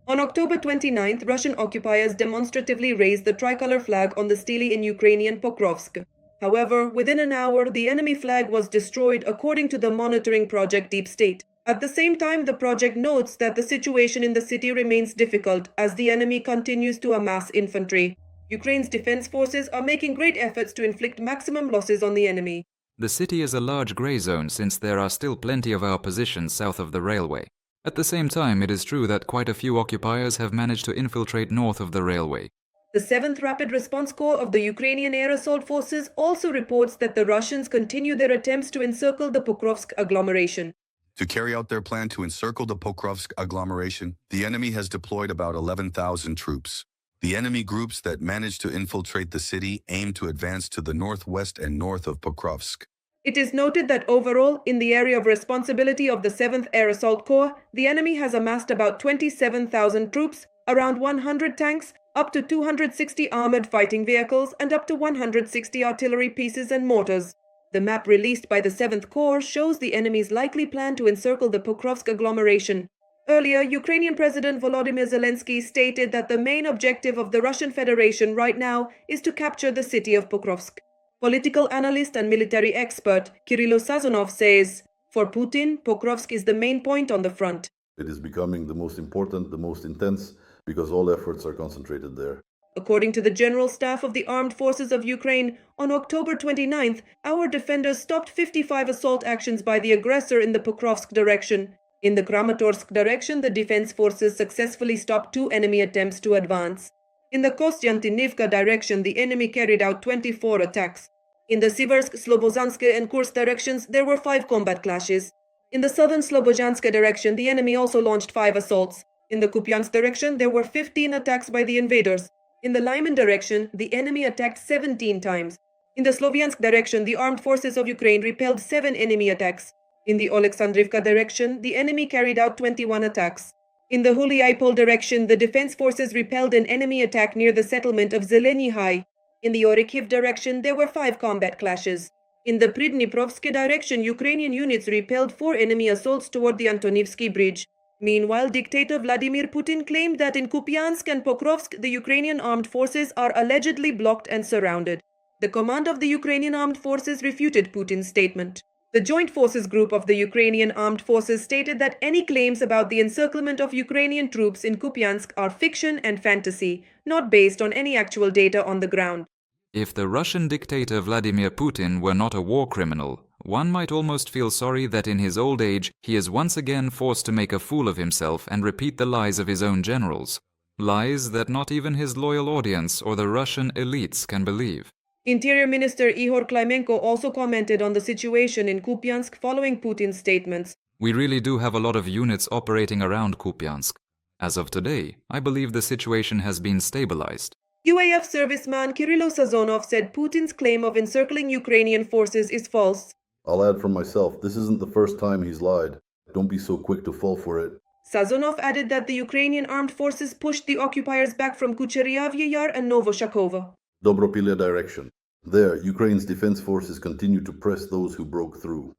On October 29th, Russian occupiers demonstratively raised the tricolor flag on the stele in Ukrainian Pokrovsk. However, within an hour, the enemy flag was destroyed according to the monitoring project Deep State. At the same time, the project notes that the situation in the city remains difficult as the enemy continues to amass infantry. Ukraine's defense forces are making great efforts to inflict maximum losses on the enemy. The city is a large grey zone since there are still plenty of our positions south of the railway. At the same time, it is true that quite a few occupiers have managed to infiltrate north of the railway. The 7th Rapid Response Corps of the Ukrainian Air Assault Forces also reports that the Russians continue their attempts to encircle the Pokrovsk agglomeration. To carry out their plan to encircle the Pokrovsk agglomeration, the enemy has deployed about 11,000 troops. The enemy groups that managed to infiltrate the city aim to advance to the northwest and north of Pokrovsk. It is noted that overall, in the area of responsibility of the 7th Air Assault Corps, the enemy has amassed about 27,000 troops, around 100 tanks, up to 260 armored fighting vehicles, and up to 160 artillery pieces and mortars. The map released by the 7th Corps shows the enemy's likely plan to encircle the Pokrovsk agglomeration. Earlier, Ukrainian President Volodymyr Zelensky stated that the main objective of the Russian Federation right now is to capture the city of Pokrovsk. Political analyst and military expert Kirilo Sazonov says, for Putin, Pokrovsk is the main point on the front. It is becoming the most important, the most intense, because all efforts are concentrated there. According to the General Staff of the Armed Forces of Ukraine, on October 29th, our defenders stopped 55 assault actions by the aggressor in the Pokrovsk direction. In the Kramatorsk direction, the defense forces successfully stopped 2 enemy attempts to advance. In the Kostyantynivka direction, the enemy carried out 24 attacks. In the Siversk, Slobozhansk and Kursk directions, there were 5 combat clashes. In the southern Slobozhansk direction, the enemy also launched 5 assaults. In the Kupiansk direction, there were 15 attacks by the invaders. In the Lyman direction, the enemy attacked 17 times. In the Sloviansk direction, the armed forces of Ukraine repelled 7 enemy attacks. In the Oleksandrivka direction, the enemy carried out 21 attacks. In the Huliaipol direction, the defense forces repelled an enemy attack near the settlement of Zeleny High. In the Orikhiv direction, there were 5 combat clashes. In the Pridniprovsk direction, Ukrainian units repelled 4 enemy assaults toward the Antonivsky Bridge. Meanwhile, dictator Vladimir Putin claimed that in Kupiansk and Pokrovsk, the Ukrainian armed forces are allegedly blocked and surrounded. The command of the Ukrainian armed forces refuted Putin's statement. The Joint Forces Group of the Ukrainian Armed Forces stated that any claims about the encirclement of Ukrainian troops in Kupiansk are fiction and fantasy, not based on any actual data on the ground. If the Russian dictator Vladimir Putin were not a war criminal, one might almost feel sorry that in his old age he is once again forced to make a fool of himself and repeat the lies of his own generals. Lies that not even his loyal audience or the Russian elites can believe. Interior Minister Ihor Klimenko also commented on the situation in Kupiansk following Putin's statements. We really do have a lot of units operating around Kupiansk. As of today, I believe the situation has been stabilized. UAF serviceman Kirilo Sazonov said Putin's claim of encircling Ukrainian forces is false. I'll add from myself, this isn't the first time he's lied. Don't be so quick to fall for it. Sazonov added that the Ukrainian armed forces pushed the occupiers back from Kucheryavye Yar and Novoshakovo. Dobropilya direction. There, Ukraine's defense forces continue to press those who broke through.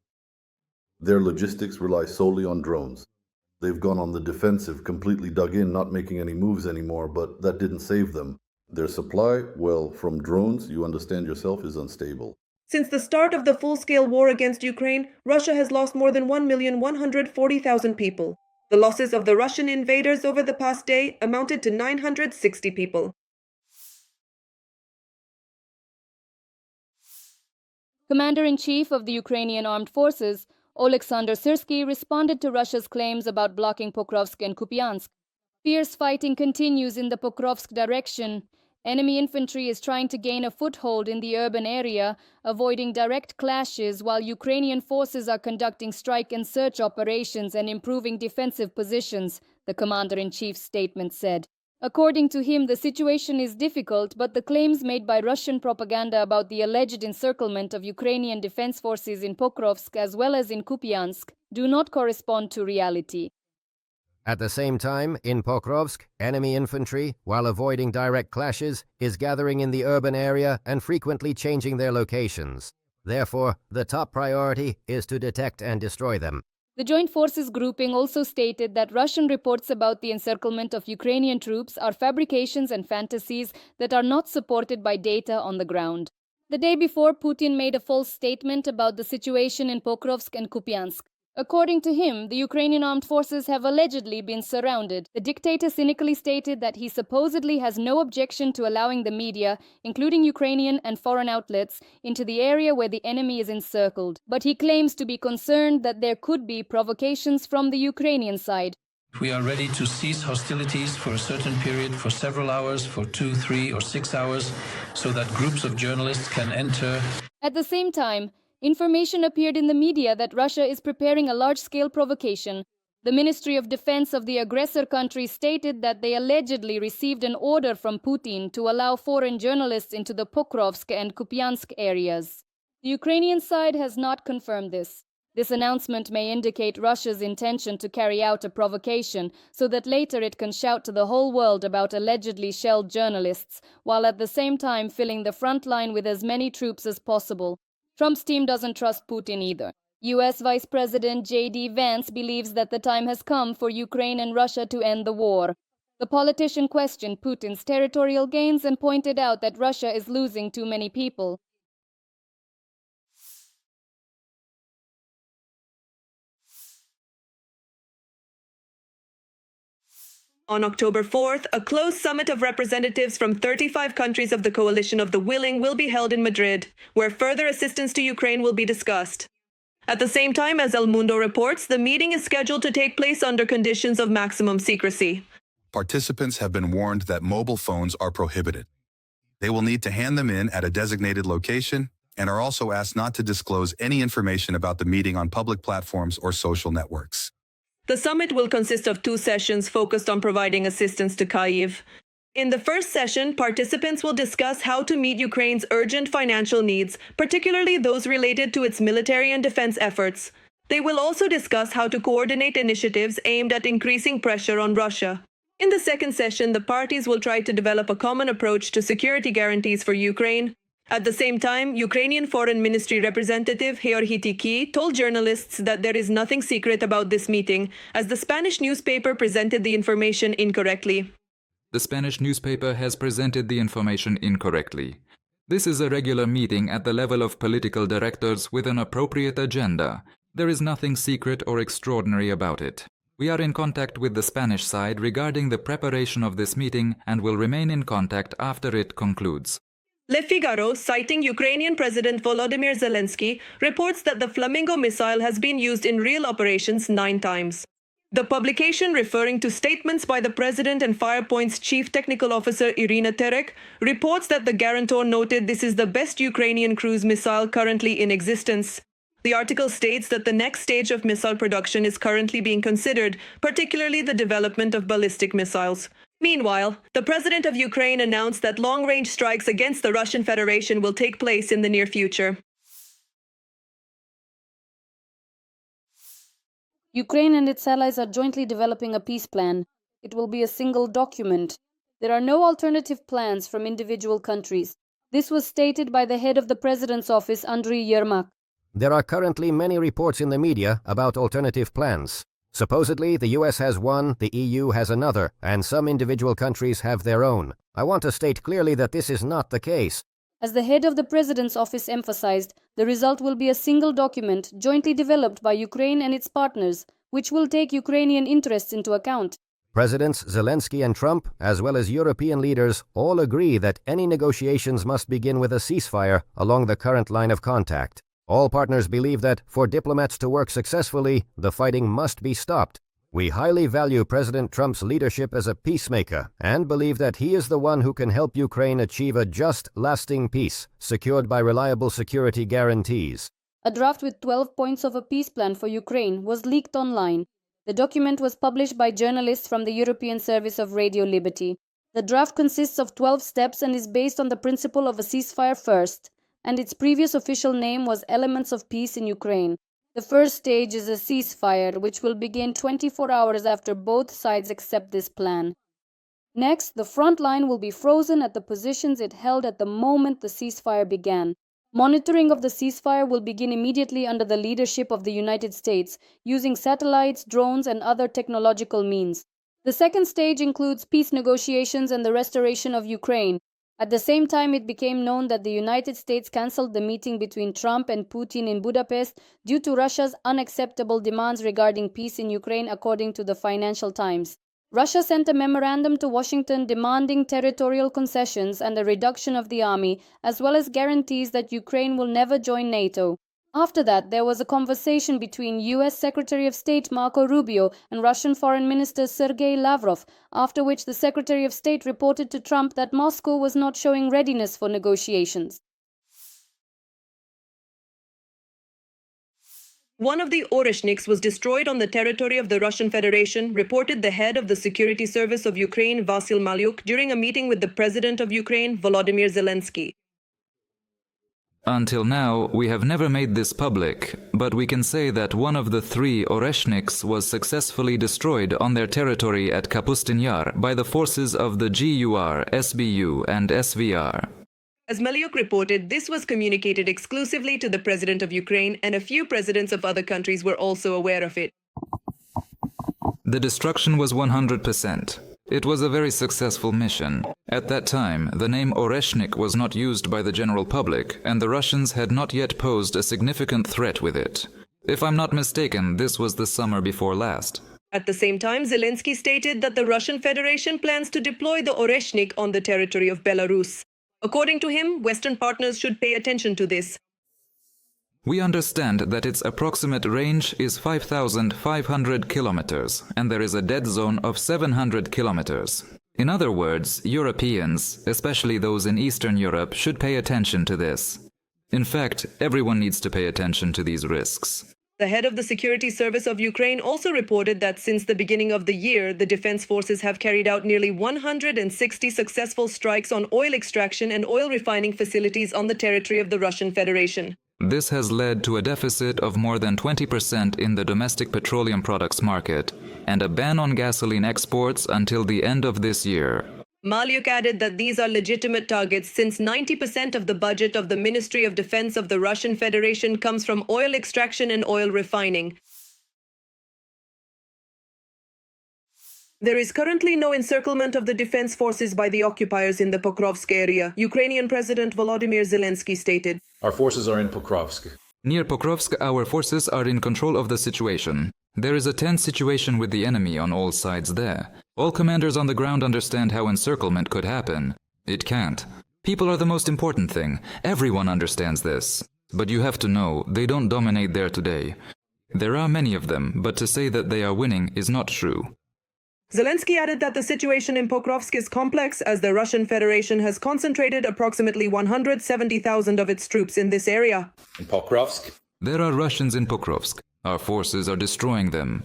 Their logistics rely solely on drones. They've gone on the defensive, completely dug in, not making any moves anymore, but that didn't save them. Their supply, well, from drones, you understand yourself, is unstable. Since the start of the full-scale war against Ukraine, Russia has lost more than 1,140,000 people. The losses of the Russian invaders over the past day amounted to 960 people. Commander-in-Chief of the Ukrainian Armed Forces, Oleksandr Syrsky, responded to Russia's claims about blocking Pokrovsk and Kupiansk. Fierce fighting continues in the Pokrovsk direction. Enemy infantry is trying to gain a foothold in the urban area, avoiding direct clashes while Ukrainian forces are conducting strike and search operations and improving defensive positions, the commander-in-chief's statement said. According to him, the situation is difficult, but the claims made by Russian propaganda about the alleged encirclement of Ukrainian defense forces in Pokrovsk as well as in Kupiansk do not correspond to reality. At the same time, in Pokrovsk, enemy infantry, while avoiding direct clashes, is gathering in the urban area and frequently changing their locations. Therefore, the top priority is to detect and destroy them. The Joint Forces grouping also stated that Russian reports about the encirclement of Ukrainian troops are fabrications and fantasies that are not supported by data on the ground. The day before, Putin made a false statement about the situation in Pokrovsk and Kupiansk. According to him, the Ukrainian armed forces have allegedly been surrounded. The dictator cynically stated that he supposedly has no objection to allowing the media, including Ukrainian and foreign outlets, into the area where the enemy is encircled. But he claims to be concerned that there could be provocations from the Ukrainian side. We are ready to cease hostilities for a certain period, for several hours, for 2, 3, or 6 hours, so that groups of journalists can enter. At the same time, information appeared in the media that Russia is preparing a large-scale provocation. The Ministry of Defense of the aggressor country stated that they allegedly received an order from Putin to allow foreign journalists into the Pokrovsk and Kupiansk areas. The Ukrainian side has not confirmed this. This announcement may indicate Russia's intention to carry out a provocation so that later it can shout to the whole world about allegedly shelled journalists, while at the same time filling the front line with as many troops as possible. Trump's team doesn't trust Putin either. U.S. Vice President J.D. Vance believes that the time has come for Ukraine and Russia to end the war. The politician questioned Putin's territorial gains and pointed out that Russia is losing too many people. On October 4th, a closed summit of representatives from 35 countries of the Coalition of the Willing will be held in Madrid, where further assistance to Ukraine will be discussed. At the same time, as El Mundo reports, the meeting is scheduled to take place under conditions of maximum secrecy. participants have been warned that mobile phones are prohibited. They will need to hand them in at a designated location and are also asked not to disclose any information about the meeting on public platforms or social networks. The summit will consist of 2 sessions focused on providing assistance to Kyiv. In the first session, participants will discuss how to meet Ukraine's urgent financial needs, particularly those related to its military and defense efforts. They will also discuss how to coordinate initiatives aimed at increasing pressure on Russia. In the second session, the parties will try to develop a common approach to security guarantees for Ukraine. At the same time, Ukrainian Foreign Ministry representative Georgi Tiki told journalists that there is nothing secret about this meeting, as the Spanish newspaper presented the information incorrectly. The Spanish newspaper has presented the information incorrectly. This is a regular meeting at the level of political directors with an appropriate agenda. There is nothing secret or extraordinary about it. We are in contact with the Spanish side regarding the preparation of this meeting and will remain in contact after it concludes. Le Figaro, citing Ukrainian President Volodymyr Zelensky, reports that the Flamingo missile has been used in real operations 9 times. The publication, referring to statements by the President and Firepoint's Chief Technical Officer Irina Terek, reports that the guarantor noted this is the best Ukrainian cruise missile currently in existence. The article states that the next stage of missile production is currently being considered, particularly the development of ballistic missiles. Meanwhile, the President of Ukraine announced that long-range strikes against the Russian Federation will take place in the near future. Ukraine and its allies are jointly developing a peace plan. It will be a single document. There are no alternative plans from individual countries. This was stated by the head of the President's office, Andriy Yermak. There are currently many reports in the media about alternative plans. Supposedly, the US has one, the EU has another, and some individual countries have their own. I want to state clearly that this is not the case. As the head of the President's office emphasized, the result will be a single document jointly developed by Ukraine and its partners, which will take Ukrainian interests into account. Presidents Zelensky and Trump, as well as European leaders, all agree that any negotiations must begin with a ceasefire along the current line of contact. All partners believe that, for diplomats to work successfully, the fighting must be stopped. We highly value President Trump's leadership as a peacemaker and believe that he is the one who can help Ukraine achieve a just, lasting peace, secured by reliable security guarantees. A draft with 12 points of a peace plan for Ukraine was leaked online. The document was published by journalists from the European Service of Radio Liberty. The draft consists of 12 steps and is based on the principle of a ceasefire first, and its previous official name was Elements of Peace in Ukraine. The first stage is a ceasefire, which will begin 24 hours after both sides accept this plan. Next, the front line will be frozen at the positions it held at the moment the ceasefire began. Monitoring of the ceasefire will begin immediately under the leadership of the United States, using satellites, drones, and other technological means. The second stage includes peace negotiations and the restoration of Ukraine. At the same time, it became known that the United States cancelled the meeting between Trump and Putin in Budapest due to Russia's unacceptable demands regarding peace in Ukraine, according to the Financial Times. Russia sent a memorandum to Washington demanding territorial concessions and a reduction of the army, as well as guarantees that Ukraine will never join NATO. After that, there was a conversation between US Secretary of State Marco Rubio and Russian Foreign Minister Sergei Lavrov, after which the Secretary of State reported to Trump that Moscow was not showing readiness for negotiations. One of the Oreshniks was destroyed on the territory of the Russian Federation, reported the head of the Security Service of Ukraine, Vasyl Malyuk, during a meeting with the President of Ukraine, Volodymyr Zelensky. Until now, we have never made this public, but we can say that one of the 3 Oreshniks was successfully destroyed on their territory at Kapustin Yar by the forces of the GUR, SBU, and SVR. As Malyuk reported, this was communicated exclusively to the President of Ukraine, and a few presidents of other countries were also aware of it. The destruction was 100%. It was a very successful mission. At that time, the name Oreshnik was not used by the general public, and the Russians had not yet posed a significant threat with it. If I'm not mistaken, this was the summer before last. At the same time, Zelensky stated that the Russian Federation plans to deploy the Oreshnik on the territory of Belarus. According to him, Western partners should pay attention to this. We understand that its approximate range is 5,500 kilometers, and there is a dead zone of 700 kilometers. In other words, Europeans, especially those in Eastern Europe, should pay attention to this. In fact, everyone needs to pay attention to these risks. The head of the Security Service of Ukraine also reported that since the beginning of the year, the defense forces have carried out nearly 160 successful strikes on oil extraction and oil refining facilities on the territory of the Russian Federation. This has led to a deficit of more than 20% in the domestic petroleum products market and a ban on gasoline exports until the end of this year. Malyuk added that these are legitimate targets since 90% of the budget of the Ministry of Defense of the Russian Federation comes from oil extraction and oil refining. There is currently no encirclement of the defense forces by the occupiers in the Pokrovsk area, Ukrainian President Volodymyr Zelensky stated. Our forces are in Pokrovsk. Near Pokrovsk, our forces are in control of the situation. There is a tense situation with the enemy on all sides there. All commanders on the ground understand how encirclement could happen. It can't. People are the most important thing. Everyone understands this. But you have to know, they don't dominate there today. There are many of them, but to say that they are winning is not true. Zelensky added that the situation in Pokrovsk is complex as the Russian Federation has concentrated approximately 170,000 of its troops in this area. In Pokrovsk? There are Russians in Pokrovsk. Our forces are destroying them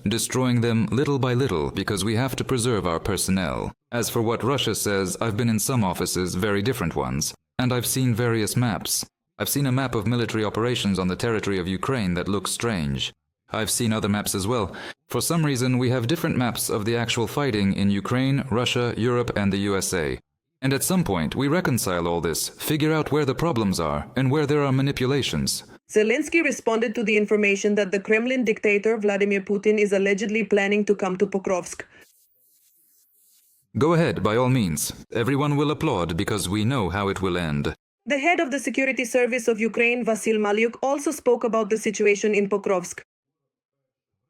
little by little because we have to preserve our personnel. As for what Russia says, I've been in some offices, very different ones, and I've seen various maps. I've seen a map of military operations on the territory of Ukraine that looks strange. I've seen other maps as well. For some reason, we have different maps of the actual fighting in Ukraine, Russia, Europe, and the USA. And at some point, we reconcile all this, figure out where the problems are, and where there are manipulations. Zelensky responded to the information that the Kremlin dictator Vladimir Putin is allegedly planning to come to Pokrovsk. Go ahead, by all means. Everyone will applaud because we know how it will end. The head of the Security Service of Ukraine, Vasyl Malyuk, also spoke about the situation in Pokrovsk.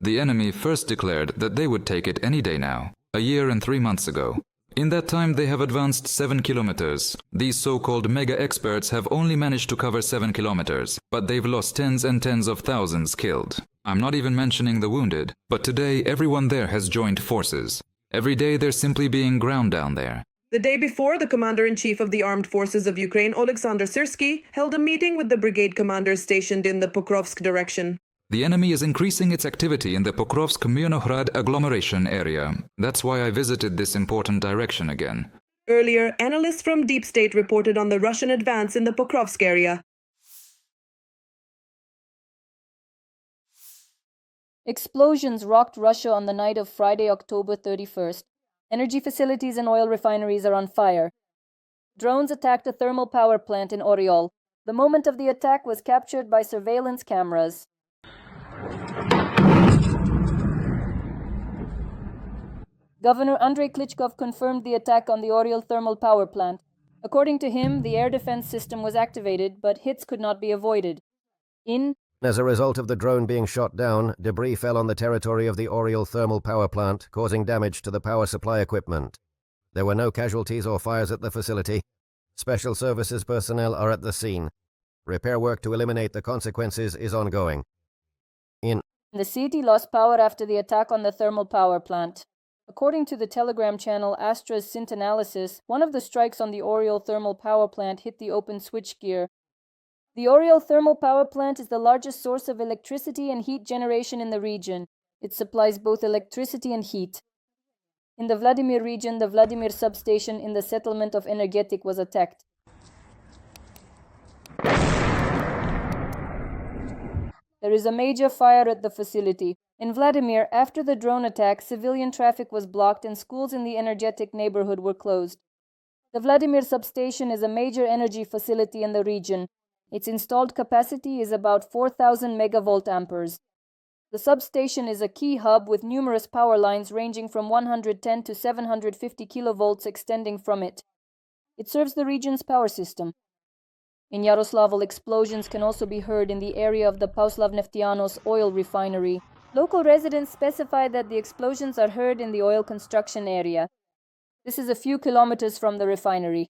The enemy first declared that they would take it any day now, a year and 3 months ago. In that time, they have advanced 7 kilometers. These so-called mega-experts have only managed to cover 7 kilometers, but they've lost tens and tens of thousands killed. I'm not even mentioning the wounded, but today everyone there has joined forces. Every day they're simply being ground down there. The day before, the commander-in-chief of the armed forces of Ukraine, Oleksandr Syrsky, held a meeting with the brigade commanders stationed in the Pokrovsk direction. The enemy is increasing its activity in the Pokrovsk-Myrnohrad agglomeration area. That's why I visited this important direction again. Earlier, analysts from Deep State reported on the Russian advance in the Pokrovsk area. Explosions rocked Russia on the night of Friday, October 31st. Energy facilities and oil refineries are on fire. Drones attacked a thermal power plant in Oriol. The moment of the attack was captured by surveillance cameras. Governor Andrei Klitschkov confirmed the attack on the Oriol thermal power plant. According to him, the air defense system was activated, but hits could not be avoided. As a result of the drone being shot down, debris fell on the territory of the Oriol thermal power plant, causing damage to the power supply equipment. There were no casualties or fires at the facility. Special services personnel are at the scene. Repair work to eliminate the consequences is ongoing. The city lost power after the attack on the thermal power plant. According to the Telegram channel Astra's Sint Analysis, one of the strikes on the Oriol thermal power plant hit the open switchgear. The Oriol thermal power plant is the largest source of electricity and heat generation in the region. It supplies both electricity and heat. In the Vladimir region, the Vladimir substation in the settlement of Energetic was attacked. There is a major fire at the facility. In Vladimir, after the drone attack, civilian traffic was blocked and schools in the Energetic neighborhood were closed. The Vladimir substation is a major energy facility in the region. Its installed capacity is about 4,000 megavolt amperes. The substation is a key hub with numerous power lines ranging from 110 to 750 kilovolts extending from it. It serves the region's power system. In Yaroslavl, explosions can also be heard in the area of the Pauslavneftianos oil refinery. Local residents specify that the explosions are heard in the oil construction area. This is a few kilometers from the refinery.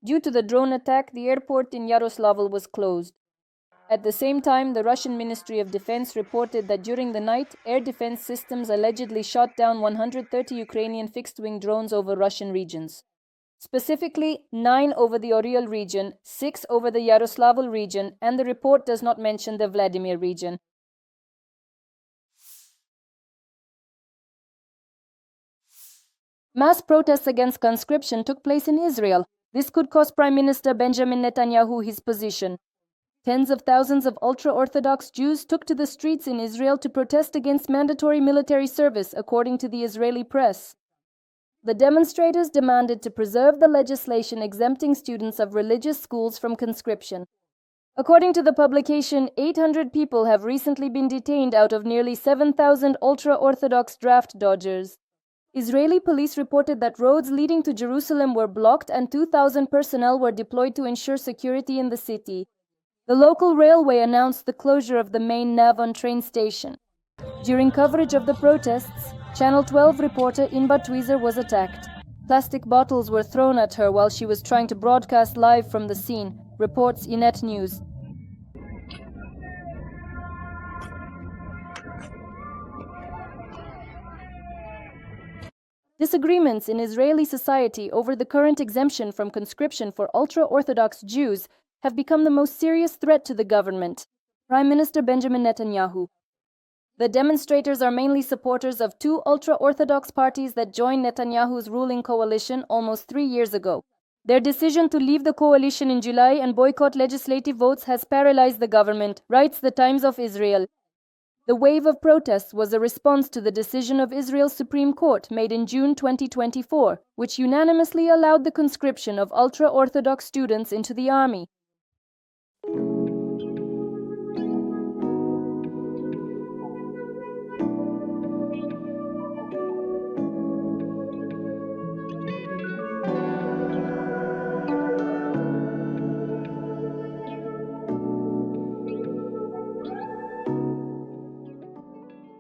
Due to the drone attack, the airport in Yaroslavl was closed. At the same time, the Russian Ministry of Defense reported that during the night, air defense systems allegedly shot down 130 Ukrainian fixed-wing drones over Russian regions. Specifically, 9 over the Oriol region, 6 over the Yaroslavl region, and the report does not mention the Vladimir region. Mass protests against conscription took place in Israel. This could cost Prime Minister Benjamin Netanyahu his position. Tens of thousands of ultra-Orthodox Jews took to the streets in Israel to protest against mandatory military service, according to the Israeli press. The demonstrators demanded to preserve the legislation exempting students of religious schools from conscription. According to the publication, 800 people have recently been detained out of nearly 7,000 ultra-Orthodox draft dodgers. Israeli police reported that roads leading to Jerusalem were blocked and 2,000 personnel were deployed to ensure security in the city. The local railway announced the closure of the main Navon train station. During coverage of the protests, Channel 12 reporter Inba Tweezer was attacked. Plastic bottles were thrown at her while she was trying to broadcast live from the scene, reports Unian News. Disagreements in Israeli society over the current exemption from conscription for ultra-Orthodox Jews have become the most serious threat to the government. Prime Minister Benjamin Netanyahu. The demonstrators are mainly supporters of 2 ultra-Orthodox parties that joined Netanyahu's ruling coalition almost 3 years ago. Their decision to leave the coalition in July and boycott legislative votes has paralyzed the government, writes the Times of Israel. The wave of protests was a response to the decision of Israel's Supreme Court made in June 2024, which unanimously allowed the conscription of ultra-Orthodox students into the army.